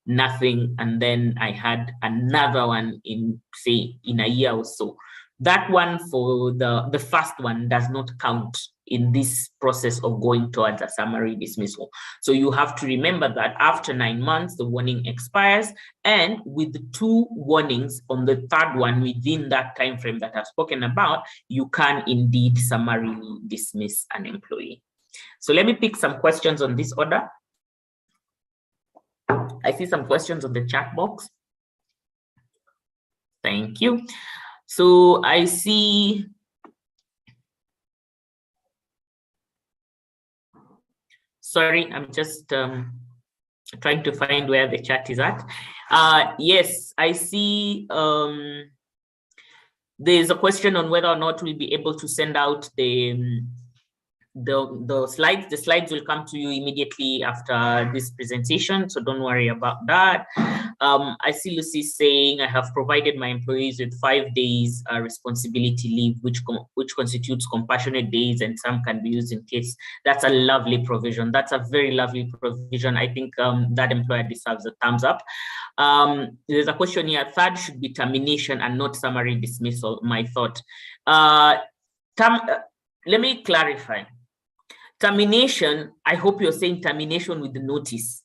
nothing, and then I had another one in, say, in a year or so, that one for the first one does not count in this process of going towards a summary dismissal. So you have to remember that after 9 months, the warning expires, and with the 2 warnings on the 3rd one within that time frame that I've spoken about, you can indeed summarily dismiss an employee. So let me pick some questions on this order. I see some questions on the chat box. Thank you. So I see sorry, I'm just trying to find where the chat is at. Yes, I see there's a question on whether or not we'll be able to send out the slides. The slides will come to you immediately after this presentation, so don't worry about that. I see Lucy saying, I have provided my employees with 5 days responsibility leave, which constitutes compassionate days, and some can be used in case. That's a lovely provision. That's a very lovely provision. I think that employer deserves a thumbs up. There's a question here, 3rd should be termination and not summary dismissal, my thought. Let me clarify. Termination, I hope you're saying termination with the notice.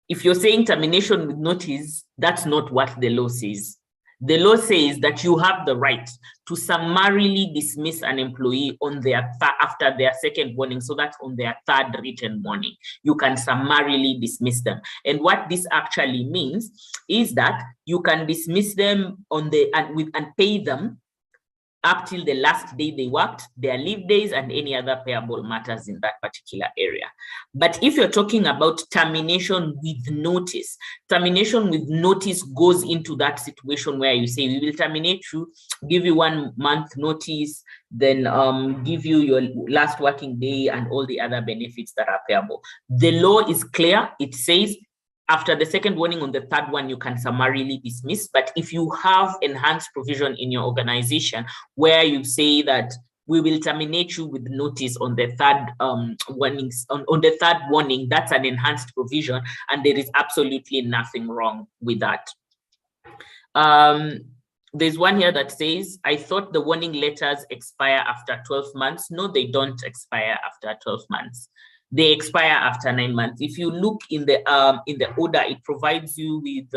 If you're saying termination with notice, that's not what the law says. The law says that you have the right to summarily dismiss an employee on their after their second warning, so that's on their third written warning. You can summarily dismiss them. And what this actually means is that you can dismiss them on the and pay them up till the last day they worked, their leave days, and any other payable matters in that particular area. But if you're talking about termination with notice goes into that situation where you say, we will terminate you, give you 1 month notice, then give you your last working day and all the other benefits that are payable. The law is clear. It says, after the second warning on the third one, you can summarily dismiss. But if you have enhanced provision in your organization where you say that we will terminate you with notice on the third warnings, on the third warning, that's an enhanced provision, and there is absolutely nothing wrong with that. There's one here that says, I thought the warning letters expire after 12 months. No, they don't expire after 12 months. They expire after 9 months. If you look in the order, it provides you with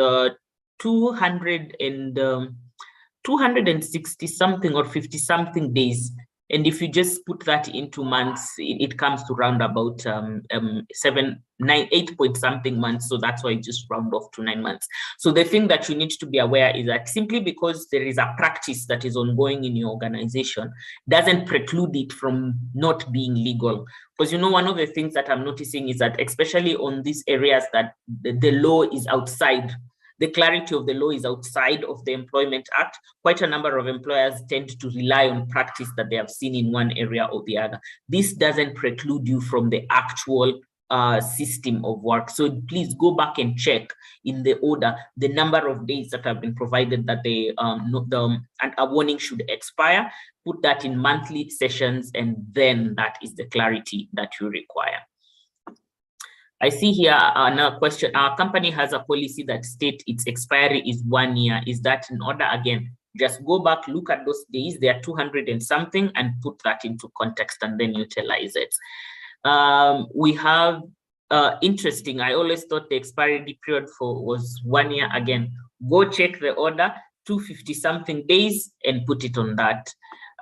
260 something or 50 something days. And if you just put that into months, it comes to round about 8 point something months. So that's why I just round off to 9 months. So the thing that you need to be aware is that simply because there is a practice that is ongoing in your organization doesn't preclude it from not being legal. Because, you know, one of the things that I'm noticing is that especially on these areas that the law is outside, the clarity of the law is outside of the Employment Act, quite a number of employers tend to rely on practice that they have seen in one area or the other. This doesn't preclude you from the actual system of work. So please go back and check in the order the number of days that have been provided that and a warning should expire. Put that in monthly sessions, and then that is the clarity that you require. I see here another question. Our company has a policy that states its expiry is 1 year. Is that in order? Again, just go back, look at those days. They are 200 and something, and put that into context and then utilize it. We have interesting. I always thought the expiry period was 1 year. Again, go check the order, 250 something days, and put it on that.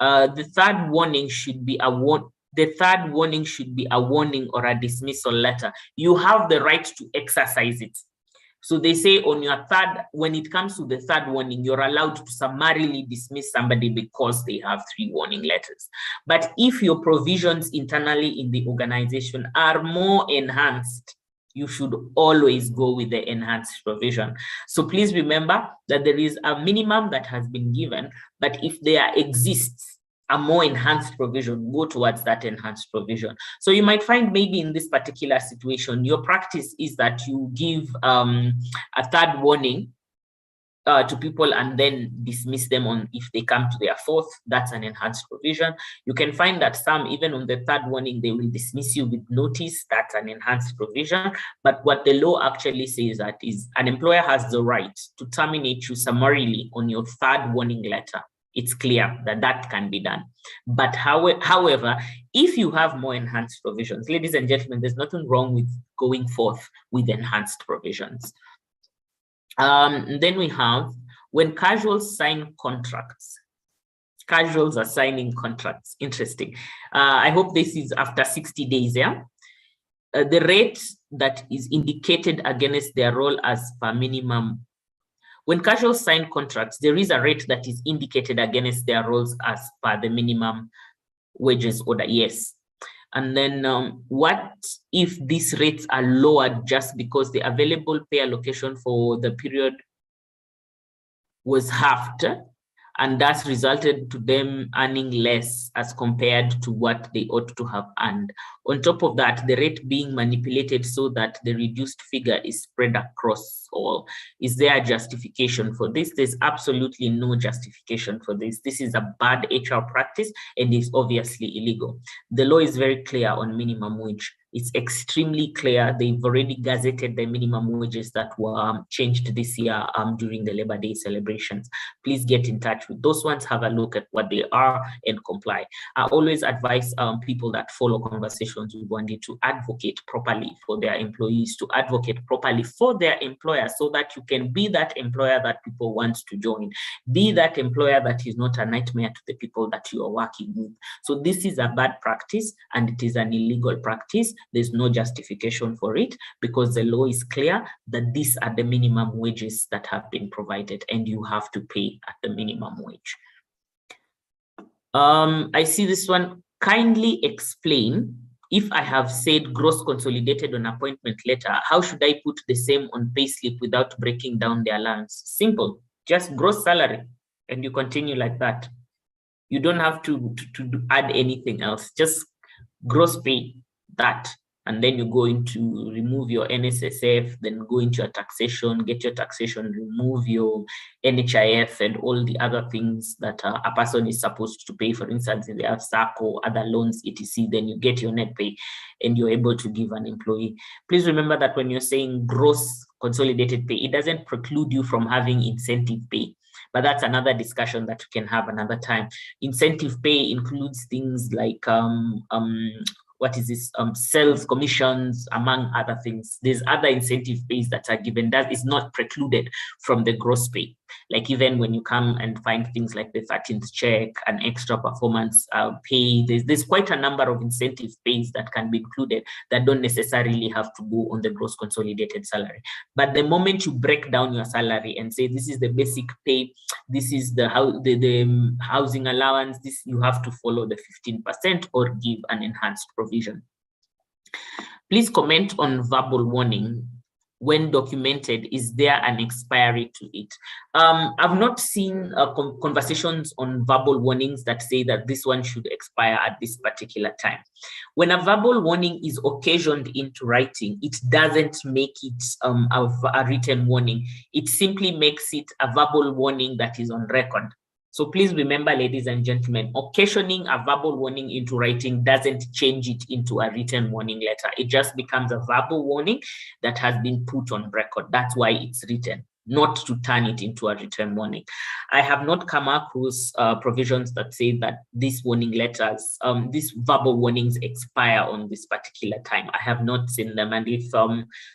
The third warning should be a warning. The third warning should be a warning or a dismissal letter. You have the right to exercise it. So they say on your third, when it comes to the third warning, you're allowed to summarily dismiss somebody because they have 3 warning letters. But if your provisions internally in the organization are more enhanced, you should always go with the enhanced provision. So please remember that there is a minimum that has been given, but if there exists a more enhanced provision, go towards that enhanced provision. So you might find maybe in this particular situation, your practice is that you give a third warning to people and then dismiss them on if they come to their fourth. That's an enhanced provision. You can find that some, even on the third warning, they will dismiss you with notice. That's an enhanced provision. But what the law actually says that is an employer has the right to terminate you summarily on your third warning letter. It's clear that that can be done. But however, if you have more enhanced provisions, ladies and gentlemen, there's nothing wrong with going forth with enhanced provisions. Then we have when casuals sign contracts. Casuals are signing contracts. Interesting. I hope this is after 60 days, yeah? The rate that is indicated against their role as per minimum. When casuals sign contracts, there is a rate that is indicated against their roles as per the minimum wages order, yes. And then what if these rates are lowered just because the available pay allocation for the period was halved, and that's resulted to them earning less as compared to what they ought to have earned. On top of that, the rate being manipulated so that the reduced figure is spread across all. Is there a justification for this? There's absolutely no justification for this. This is a bad HR practice and is obviously illegal. The law is very clear on minimum wage. It's extremely clear. They've already gazetted the minimum wages that were changed this year during the Labor Day celebrations. Please get in touch with those ones, have a look at what they are and comply. I always advise people that follow Conversations with Wendy to advocate properly for their employees, to advocate properly for their employer, so that you can be that employer that people want to join. Be that employer that is not a nightmare to the people that you are working with. So this is a bad practice and it is an illegal practice. There's no justification for it because the law is clear that these are the minimum wages that have been provided and you have to pay at the minimum wage. I see this one. Kindly explain, if I have said gross consolidated on appointment letter, how should I put the same on payslip without breaking down the allowance? Simple, just gross salary, and you continue like that. You don't have to add anything else, just gross pay that. And then you go into remove your NSSF, then go into your taxation, get your taxation, remove your NHIF and all the other things that a person is supposed to pay. For instance, if they have SAC or other loans, etc., then you get your net pay and you're able to give an employee. Please remember that when you're saying gross consolidated pay, it doesn't preclude you from having incentive pay. But that's another discussion that we can have another time. Incentive pay includes things like what is this? Sales commissions, among other things. There's other incentive pays that are given that is not precluded from the gross pay. Like even when you come and find things like the 13th check, an extra performance pay, there's quite a number of incentive pays that can be included that don't necessarily have to go on the gross consolidated salary. But the moment you break down your salary and say this is the basic pay, this is the housing allowance, this you have to follow the 15% or give an enhanced provision. Please comment on verbal warning. When documented, is there an expiry to it? I've not seen conversations on verbal warnings that say that this one should expire at this particular time. When a verbal warning is occasioned into writing, it doesn't make it a written warning. It simply makes it a verbal warning that is on record. So please remember, ladies and gentlemen, occasioning a verbal warning into writing doesn't change it into a written warning letter. It just becomes a verbal warning that has been put on record. That's why it's written, not to turn it into a written warning. I have not come across provisions that say that these warning letters, these verbal warnings expire on this particular time. I have not seen them. And if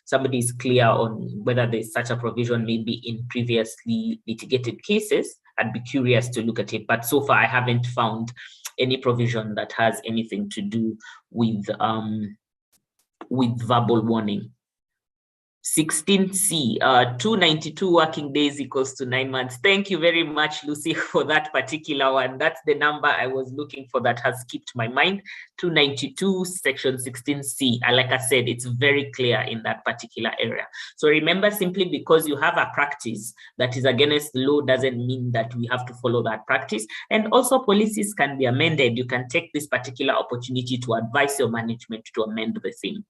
somebody is clear on whether there's such a provision maybe in previously litigated cases, I'd be curious to look at it. But so far, I haven't found any provision that has anything to do with verbal warning. 16C, 292 working days equals to 9 months. Thank you very much, Lucy, for that particular one. That's the number I was looking for that has skipped my mind. 292, section 16C. Like I said, it's very clear in that particular area. So remember, simply because you have a practice that is against the law doesn't mean that we have to follow that practice. And also policies can be amended. You can take this particular opportunity to advise your management to amend the same.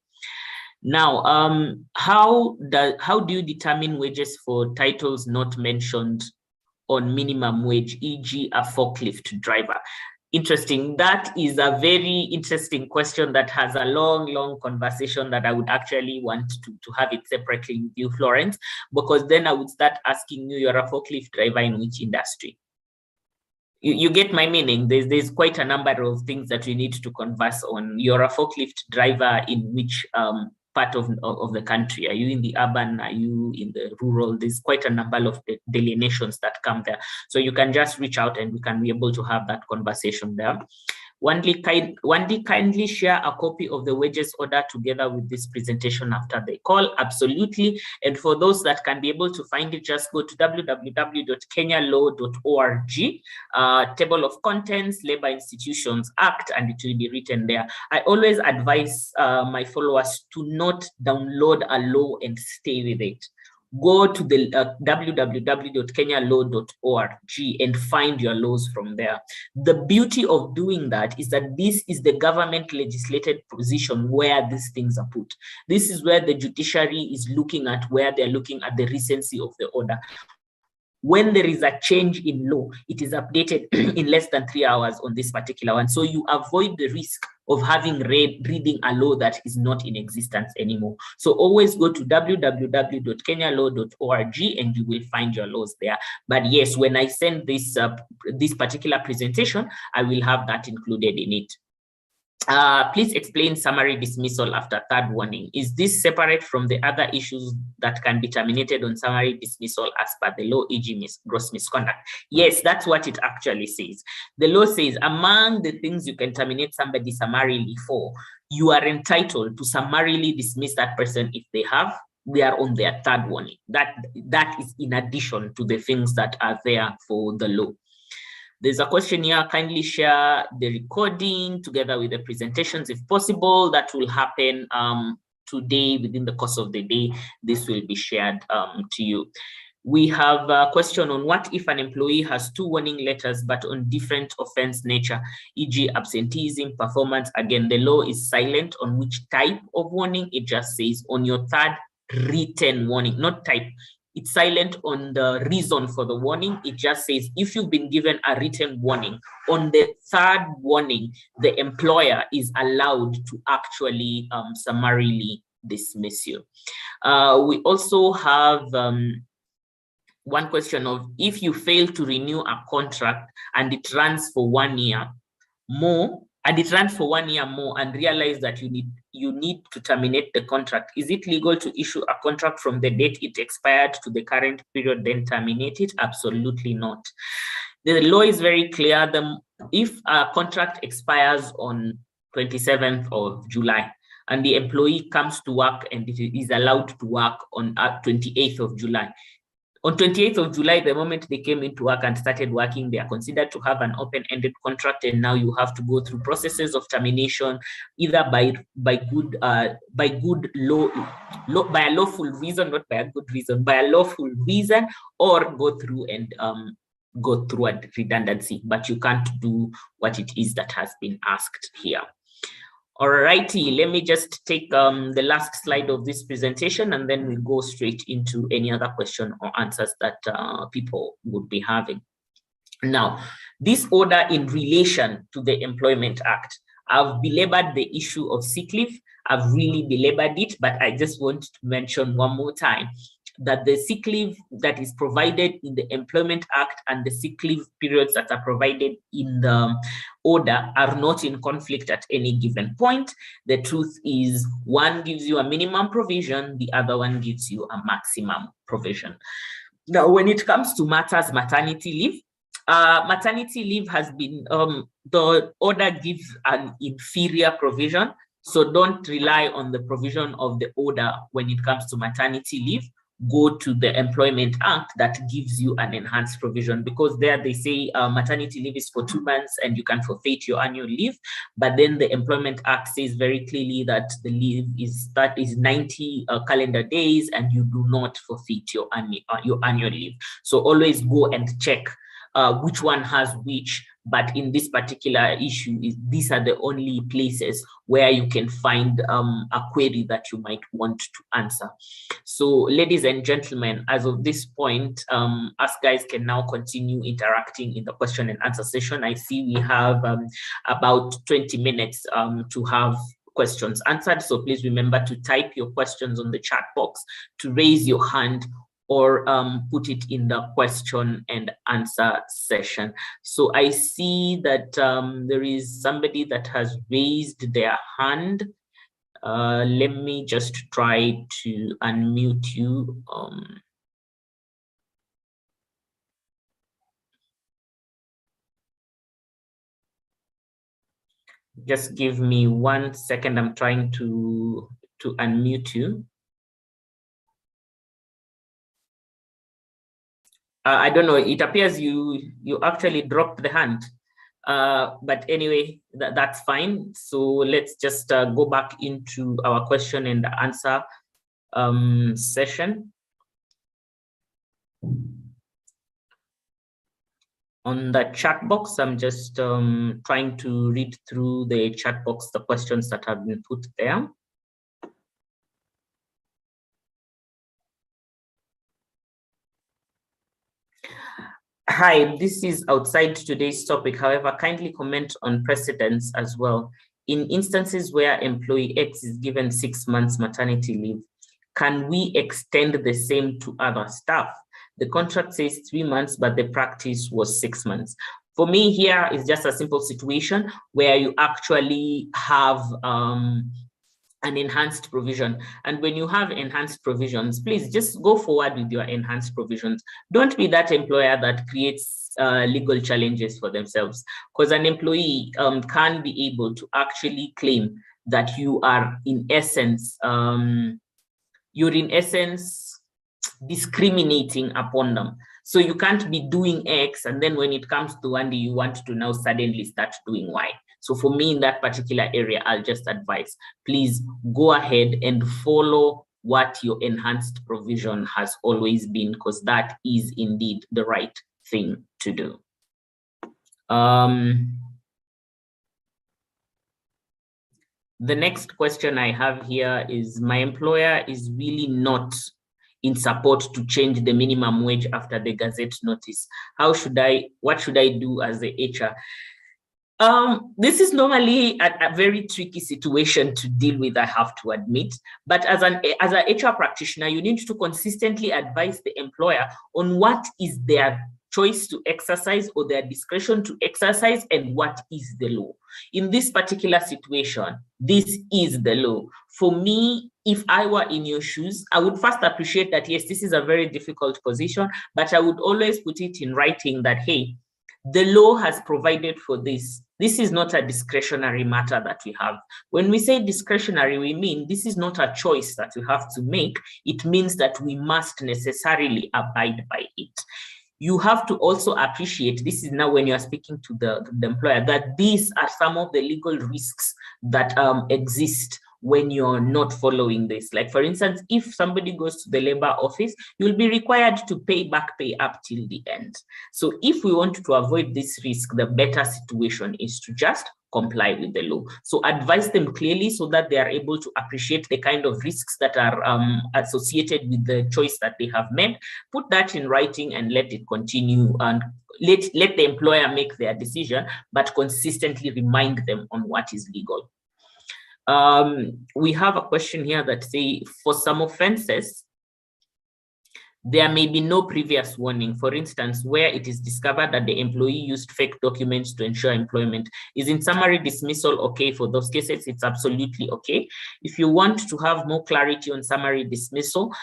Now, how do you determine wages for titles not mentioned on minimum wage, e.g. a forklift driver? Interesting. That is a very interesting question that has a long conversation that I would actually want to have it separately with you, Florence, because then I would start asking you, you're a forklift driver in which industry? You get my meaning. There's quite a number of things that we need to converse on. You're a forklift driver in which part of the country? Are you in the urban? Are you in the rural? There's quite a number of delineations that come there. So you can just reach out and we can be able to have that conversation there. Wendy, kindly share a copy of the wages order together with this presentation after the call. Absolutely. And for those that can be able to find it, just go to www.kenyalaw.org, table of contents, Labor Institutions Act, and it will be written there. I always advise my followers to not download a law and stay with it. Go to the www.kenyalaw.org and find your laws from there. The beauty of doing that is that this is the government legislated position where these things are put. This is where the judiciary is looking at, where they're looking at the recency of the order. when there is a change in law, it is updated in less than 3 hours on this particular one. So you avoid the risk of having reading a law that is not in existence anymore. So always go to www.kenyalaw.org and you will find your laws there. But yes, when I send this this particular presentation, I will have that included in it. Please explain summary dismissal after third warning. Is this separate from the other issues that can be terminated on summary dismissal as per the law, e.g. gross misconduct? Yes, that's what it actually says. The law says among the things you can terminate somebody summarily for, you are entitled to summarily dismiss that person if they are on their third warning. That is in addition to the things that are there for the law. There's a question here, kindly share the recording together with the presentations if possible. That will happen today within the course of the day. This will be shared to you. We have a question on what if an employee has 2 warning letters but on different offense nature, e.g. absenteeism, performance. Again, the law is silent on which type of warning. It just says on your third written warning, not type. It's silent on the reason for the warning. It just says if you've been given a written warning, on the third warning, the employer is allowed to actually summarily dismiss you. We also have one question of if you fail to renew a contract and it runs for 1 year more, and realize that you need to terminate the contract, is it legal to issue a contract from the date it expired to the current period, then terminate it? Absolutely not. The law is very clear. If a contract expires on 27th of July and the employee comes to work and it is allowed to work on 28th of July, on 28th of July, the moment they came into work and started working, they are considered to have an open-ended contract, and now you have to go through processes of termination, either by a lawful reason, not by a good reason, by a lawful reason, or go through a redundancy. But you can't do what it is that has been asked here. Alrighty, let me just take the last slide of this presentation and then we go straight into any other question or answers that people would be having. Now, this order in relation to the Employment Act, I've belabored the issue of sick leave. I've really belabored it, but I just want to mention one more time that the sick leave that is provided in the Employment Act and the sick leave periods that are provided in the order are not in conflict at any given point. The truth is, one gives you a minimum provision, the other one gives you a maximum provision. Now, when it comes to maternity leave has been, the order gives an inferior provision. So don't rely on the provision of the order when it comes to maternity leave. Go to the Employment Act that gives you an enhanced provision, because there they say maternity leave is for 2 months and you can forfeit your annual leave. But then the Employment Act says very clearly that the leave is 90 calendar days and you do not forfeit your annual leave. So always go and check which one has which. But in this particular issue, these are the only places where you can find a query that you might want to answer. So, ladies and gentlemen, as of this point, us guys can now continue interacting in the question and answer session. I see we have about 20 minutes to have questions answered. So please remember to type your questions on the chat box, to raise your hand, or put it in the question and answer session. So I see that there is somebody that has raised their hand. Let me just try to unmute you. Just give me 1 second. I'm trying to unmute you. I don't know, it appears you actually dropped the hand. But anyway, that's fine. So let's just go back into our question and answer session. On the chat box, I'm just trying to read through the chat box, the questions that have been put there. Hi, this is outside today's topic. However, kindly comment on precedents as well. In instances where employee X is given 6 months maternity leave, can we extend the same to other staff? The contract says 3 months, but the practice was 6 months. For me, here is just a simple situation where you actually have an enhanced provision. And when you have enhanced provisions, please just go forward with your enhanced provisions. Don't be that employer that creates legal challenges for themselves, because an employee can be able to actually claim that you are in essence, discriminating upon them. So you can't be doing X, and then when it comes to one day, you want to now suddenly start doing Y. So for me, in that particular area, I'll just advise, please go ahead and follow what your enhanced provision has always been, because that is indeed the right thing to do. The next question I have here is, my employer is really not in support to change the minimum wage after the Gazette notice. What should I do as the HR? This is normally a very tricky situation to deal with, I have to admit. But as an HR practitioner, you need to consistently advise the employer on what is their choice to exercise or their discretion to exercise and what is the law. In this particular situation, this is the law. For me, if I were in your shoes, I would first appreciate that, yes, this is a very difficult position, but I would always put it in writing that, hey, the law has provided for this. This is not a discretionary matter that we have. When we say discretionary, we mean this is not a choice that we have to make. It means that we must necessarily abide by it. You have to also appreciate, this is now when you're speaking to the employer, that these are some of the legal risks that exist when you're not following this. Like, for instance, if somebody goes to the labor office, you'll be required to pay back pay up till the end. So if we want to avoid this risk, the better situation is to just comply with the law. So advise them clearly so that they are able to appreciate the kind of risks that are associated with the choice that they have made. Put that in writing and let it continue, and let the employer make their decision, but consistently remind them on what is legal. We have a question here that say, for some offenses, there may be no previous warning. For instance, where it is discovered that the employee used fake documents to ensure employment. Is in summary dismissal okay for those cases? It's absolutely okay. If you want to have more clarity on summary dismissal,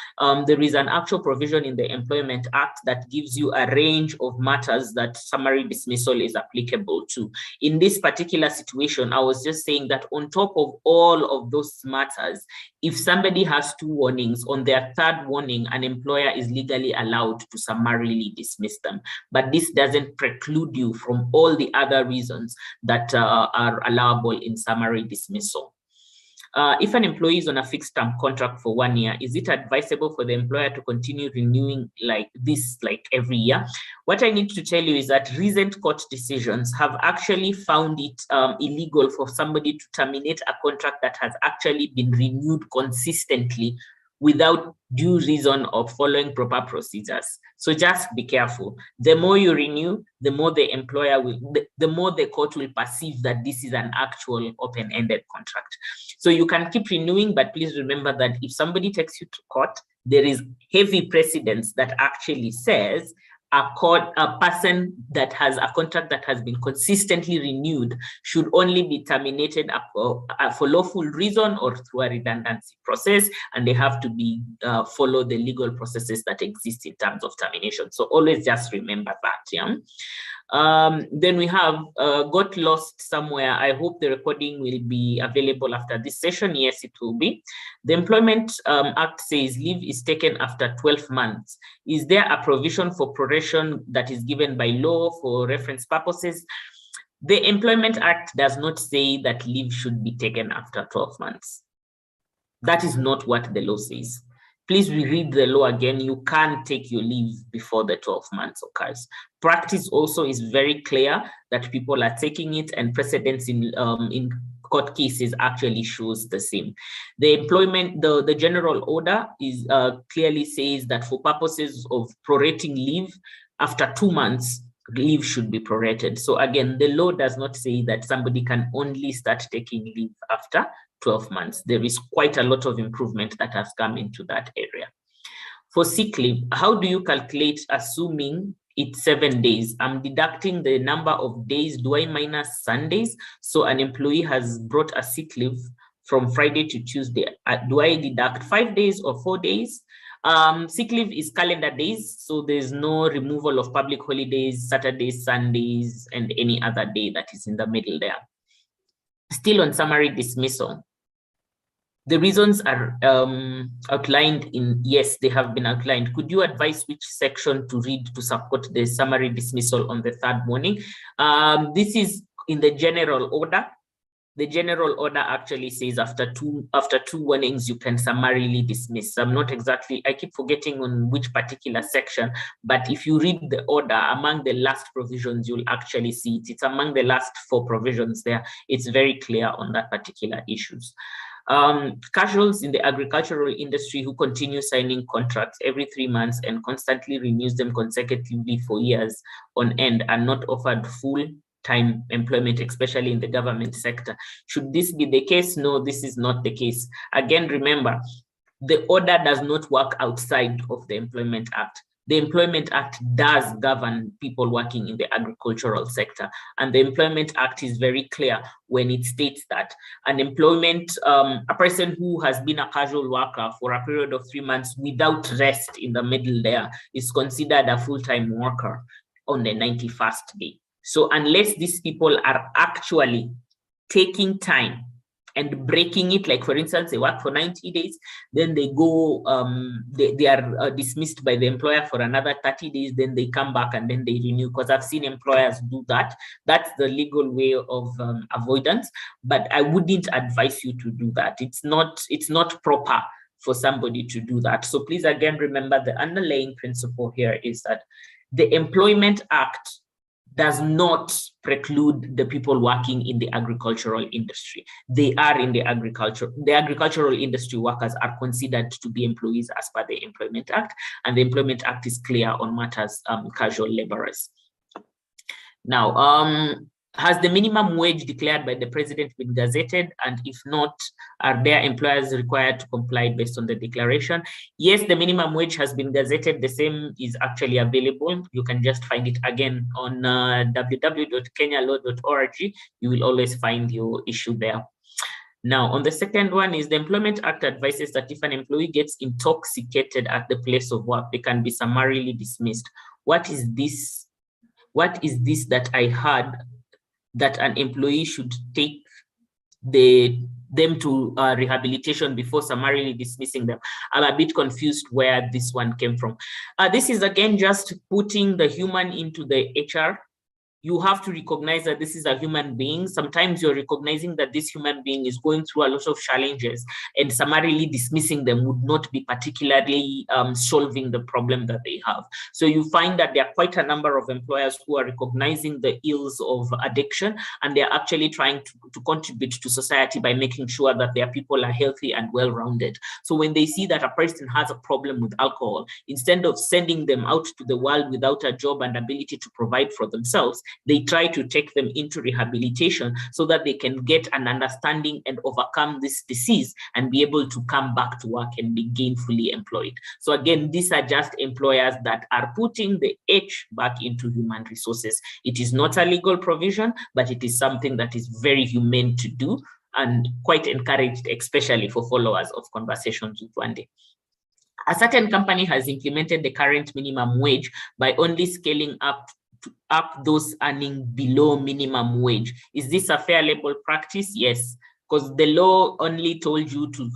there is an actual provision in the Employment Act that gives you a range of matters that summary dismissal is applicable to. In this particular situation, I was just saying that on top of all of those matters, if somebody has 2 warnings, on their 3rd warning, an employer is legally allowed to summarily dismiss them. But this doesn't preclude you from all the other reasons that are allowable in summary dismissal. If an employee is on a fixed term contract for 1 year, is it advisable for the employer to continue renewing like this, like every year? What I need to tell you is that recent court decisions have actually found it illegal for somebody to terminate a contract that has actually been renewed consistently without due reason of following proper procedures. So just be careful. The more you renew, the more the employer will, the more the court will perceive that this is an actual open-ended contract. So you can keep renewing, but please remember that if somebody takes you to court, there is heavy precedence that actually says a person that has a contract that has been consistently renewed should only be terminated for lawful reason or through a redundancy process, and they have to be follow the legal processes that exist in terms of termination. So always just remember that. Yeah. Then we have got lost somewhere. I hope the recording will be available after this session. Yes, it will be. The Employment Act says leave is taken after 12 months. Is there a provision for proration that is given by law for reference purposes? The Employment Act does not say that leave should be taken after 12 months. That is not what the law says. Please reread the law again. You can't take your leave before the 12 months occurs. Practice also is very clear that people are taking it, and precedents in court cases actually shows the same. The general order is clearly says that for purposes of prorating leave, after 2 months, leave should be prorated. So again, the law does not say that somebody can only start taking leave after 12 months. There is quite a lot of improvement that has come into that area. For sick leave, how do you calculate, assuming it's 7 days? I'm deducting the number of days. Do I minus Sundays? So an employee has brought a sick leave from Friday to Tuesday. Do I deduct 5 days or 4 days? Sick leave is calendar days, so there's no removal of public holidays, Saturdays, Sundays, and any other day that is in the middle there. Still on summary dismissal. The reasons are outlined in, yes, they have been outlined. Could you advise which section to read to support the summary dismissal on the third warning? This is in the general order. The general order actually says after two warnings, you can summarily dismiss. I'm not exactly, I keep forgetting on which particular section, but if you read the order, among the last provisions, you'll actually see it. It's among the last 4 provisions there. It's very clear on that particular issues. Casuals in the agricultural industry who continue signing contracts every 3 months and constantly renews them consecutively for years on end are not offered full-time employment, especially in the government sector. Should this be the case? No, this is not the case. Again, remember, the order does not work outside of the Employment Act. The Employment Act does govern people working in the agricultural sector, and the Employment Act is very clear when it states that an employment, a person who has been a casual worker for a period of 3 months without rest in the middle there is considered a full-time worker on the 91st day. So unless these people are actually taking time and breaking it, like for instance, they work for 90 days, then they go, they are dismissed by the employer for another 30 days, then they come back and then they renew, because I've seen employers do that. That's the legal way of avoidance, but I wouldn't advise you to do that. It's not proper for somebody to do that. So please, again, remember the underlying principle here is that the Employment Act does not preclude the people working in the agricultural industry. They are in the agricultural industry workers are considered to be employees as per the Employment Act, and the Employment Act is clear on matters casual laborers. Now, has the minimum wage declared by the president been gazetted? And if not, are their employers required to comply based on the declaration? Yes, the minimum wage has been gazetted. The same is actually available. You can just find it again on www.kenyalaw.org. You will always find your issue there. Now, on the second one is the Employment Act advises that if an employee gets intoxicated at the place of work, they can be summarily dismissed. What is this? What is this that I heard that an employee should take them to rehabilitation before summarily dismissing them? I'm a bit confused where this one came from. This is again just putting the human into the HR. You have to recognize that this is a human being. Sometimes you're recognizing that this human being is going through a lot of challenges, and summarily dismissing them would not be particularly solving the problem that they have. So you find that there are quite a number of employers who are recognizing the ills of addiction, and they're actually trying to contribute to society by making sure that their people are healthy and well-rounded. So when they see that a person has a problem with alcohol, instead of sending them out to the world without a job and ability to provide for themselves, they try to take them into rehabilitation so that they can get an understanding and overcome this disease and be able to come back to work and be gainfully employed. So again, these are just employers that are putting the H back into human resources. It is not a legal provision, but it is something that is very humane to do and quite encouraged, especially for followers of Conversations with One Day. A certain company has implemented the current minimum wage by only scaling up those earning below minimum wage. Is this a fair labor practice? Yes, because the law only told you to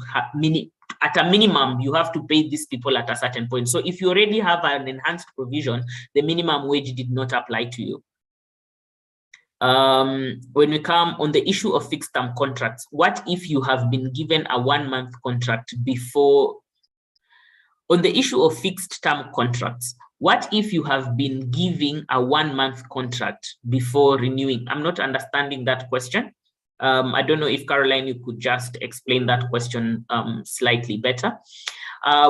at a minimum, you have to pay these people at a certain point. So if you already have an enhanced provision, the minimum wage did not apply to you. When we come on the issue of fixed term contracts, what if you have been given a 1-month contract before? On the issue of fixed term contracts, what if you have been giving a 1-month contract before renewing? I'm not understanding that question. I don't know if Caroline, you could just explain that question slightly better.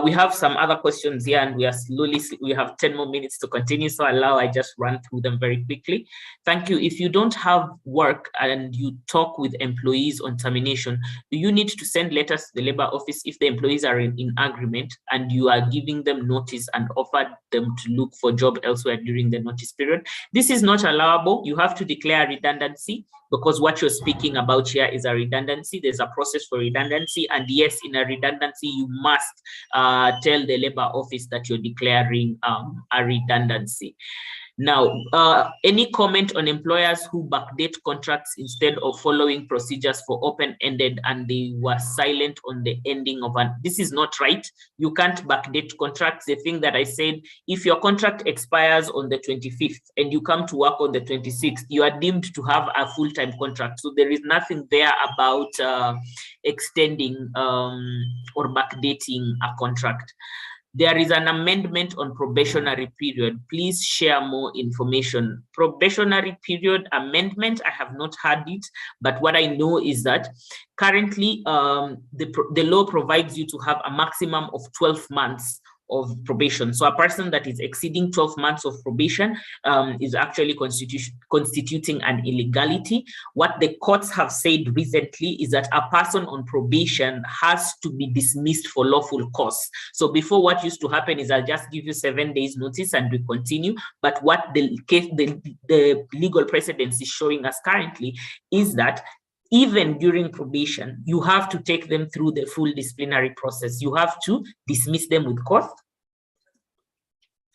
We have some other questions here, and we have 10 more minutes to continue, so I just run through them very quickly. Thank you. If you don't have work and you talk with employees on termination, do you need to send letters to the labor office if the employees are in agreement and you are giving them notice and offered them to look for a job elsewhere during the notice period? This is not allowable. You have to declare redundancy, because what you're speaking about here is a redundancy. There's a process for redundancy, and yes, in a redundancy, you must tell the labor office that you're declaring a redundancy. Now, any comment on employers who backdate contracts instead of following procedures for open-ended and they were silent on the ending of this is not right. You can't backdate contracts. The thing that I said, if your contract expires on the 25th and you come to work on the 26th, you are deemed to have a full-time contract. So there is nothing there about extending or backdating a contract. There is an amendment on probationary period. Please share more information. Probationary period amendment, I have not had it, but what I know is that currently the law provides you to have a maximum of 12 months of probation. So a person that is exceeding 12 months of probation is actually constituting an illegality. What the courts have said recently is that a person on probation has to be dismissed for lawful cause. So before, what used to happen is I'll just give you 7 days notice and we continue. But what the legal precedence is showing us currently is that even during probation, you have to take them through the full disciplinary process. You have to dismiss them with cause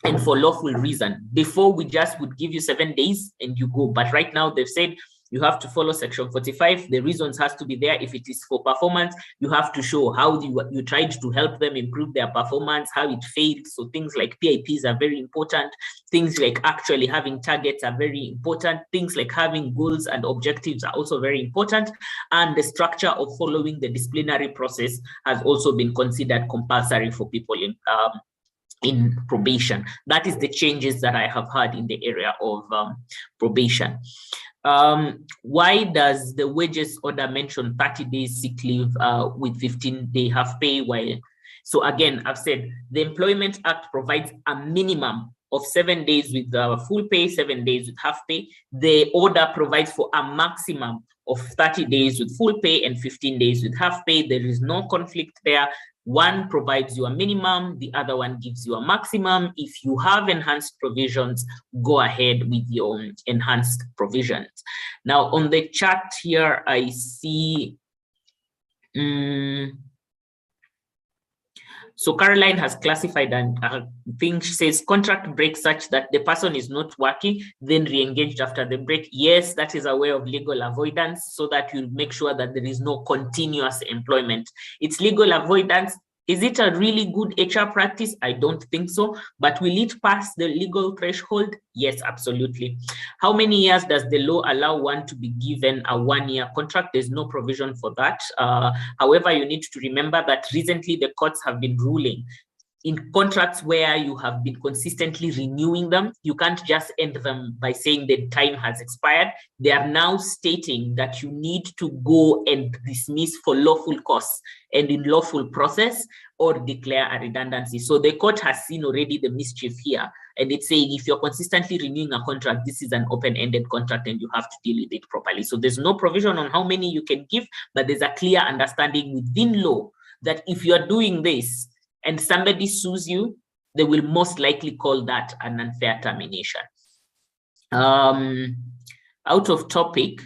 and for lawful reason. Before, we just would give you 7 days and you go. But right now, they've said you have to follow Section 45. The reasons has to be there. If it is for performance, you have to show how you tried to help them improve their performance, how it failed. So things like PIPs are very important. Things like actually having targets are very important. Things like having goals and objectives are also very important. And the structure of following the disciplinary process has also been considered compulsory for people in probation. That is the changes that I have heard in the area of probation. Why does the wages order mention 30 days sick leave with 15-day half pay? So again, I've said the Employment Act provides a minimum of 7 days with full pay, 7 days with half pay. The order provides for a maximum of 30 days with full pay and 15 days with half pay. There is no conflict there. One provides you a minimum, the other one gives you a maximum. If you have enhanced provisions, go ahead with your enhanced provisions. Now, on the chart here, I see, so Caroline has classified and thing she says contract break such that the person is not working, then re-engaged after the break. Yes, that is a way of legal avoidance so that you make sure that there is no continuous employment. It's legal avoidance. Is it a really good HR practice? I don't think so. But will it pass the legal threshold? Yes, absolutely. How many years does the law allow one to be given a 1-year contract? There's no provision for that. However, you need to remember that recently the courts have been ruling in contracts where you have been consistently renewing them, you can't just end them by saying the time has expired. They are now stating that you need to go and dismiss for lawful cause and in lawful process or declare a redundancy. So the court has seen already the mischief here. And it's saying if you're consistently renewing a contract, this is an open-ended contract and you have to deal with it properly. So there's no provision on how many you can give, but there's a clear understanding within law that if you're doing this, and somebody sues you, they will most likely call that an unfair termination. Out of topic,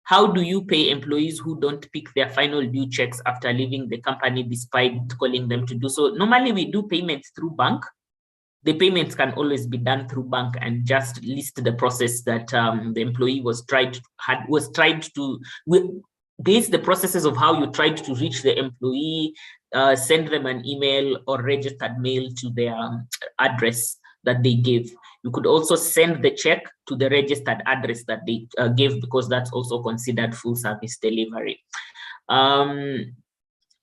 how do you pay employees who don't pick their final due checks after leaving the company despite calling them to do so? Normally, we do payments through bank. The payments can always be done through bank, and just list the process that the employee list the processes of how you tried to reach the employee, send them an email or registered mail to their address that they gave. You could also send the check to the registered address that they gave, because that's also considered full service delivery.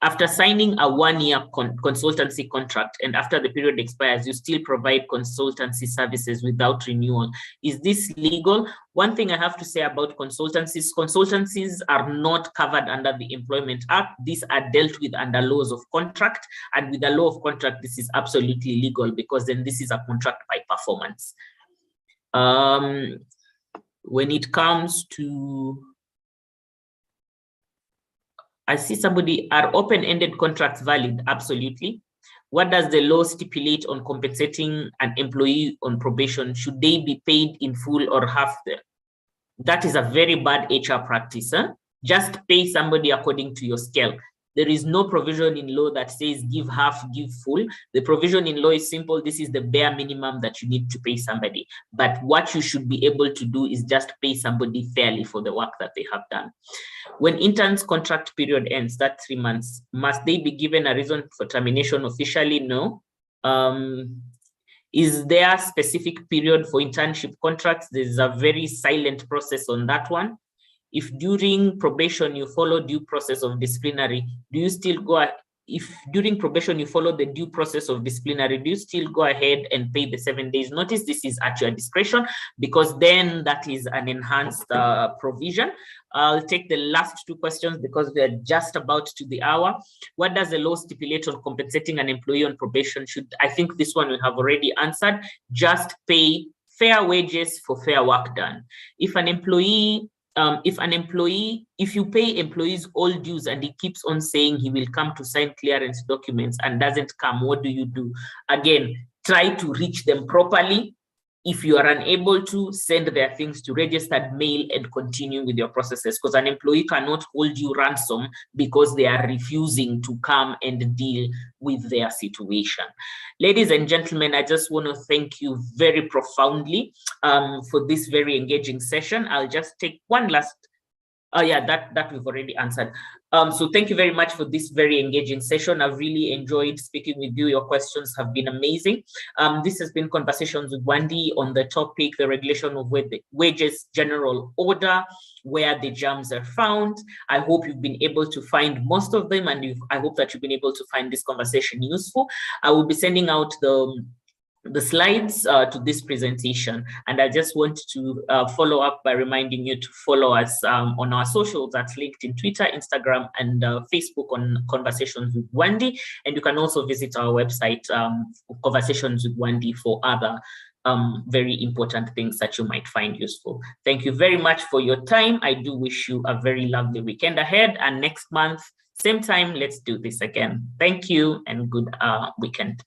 After signing a 1-year consultancy contract and after the period expires, you still provide consultancy services without renewal. Is this legal? One thing I have to say about consultancies are not covered under the Employment Act. These are dealt with under laws of contract, and with the law of contract, this is absolutely legal because then this is a contract by performance. When it comes to, I see somebody, are open-ended contracts valid? Absolutely. What does the law stipulate on compensating an employee on probation? Should they be paid in full or half? That is a very bad HR practice. Huh? Just pay somebody according to your scale. There is no provision in law that says give half, give full. The provision in law is simple. This is the bare minimum that you need to pay somebody. But what you should be able to do is just pay somebody fairly for the work that they have done. When interns' contract period ends, that 3 months, must they be given a reason for termination officially? No. Is there a specific period for internship contracts? There's a very silent process on that one. If during probation you follow due process of disciplinary, do you still go, if during probation you follow the due process of disciplinary, do you still go ahead and pay the 7 days notice? This is at your discretion because then that is an enhanced provision. I'll take the last 2 questions because we're just about to the hour. What does the law stipulate on compensating an employee on probation? I think this one we have already answered. Just pay fair wages for fair work done. If you pay employees all dues and he keeps on saying he will come to sign clearance documents and doesn't come, what do? Again, try to reach them properly. If you are unable to, send their things to registered mail and continue with your processes, because an employee cannot hold you ransom because they are refusing to come and deal with their situation. Ladies and gentlemen, I just want to thank you very profoundly for this very engaging session. I'll just take one last, that we've already answered. So thank you very much for this very engaging session. I've really enjoyed speaking with you. Your questions have been amazing. This has been Conversations with Wendy on the topic, the regulation of wages general order, where the gems are found. I hope you've been able to find most of them, and I hope that you've been able to find this conversation useful. I will be sending out the slides to this presentation, and I just want to follow up by reminding you to follow us on our socials. That's LinkedIn, Twitter, Instagram, and Facebook on Conversations with Wendy. And you can also visit our website, Conversations with Wendy, for other very important things that you might find useful. Thank you very much for your time. I do wish you a very lovely weekend ahead, and next month, same time, let's do this again. Thank you and good weekend.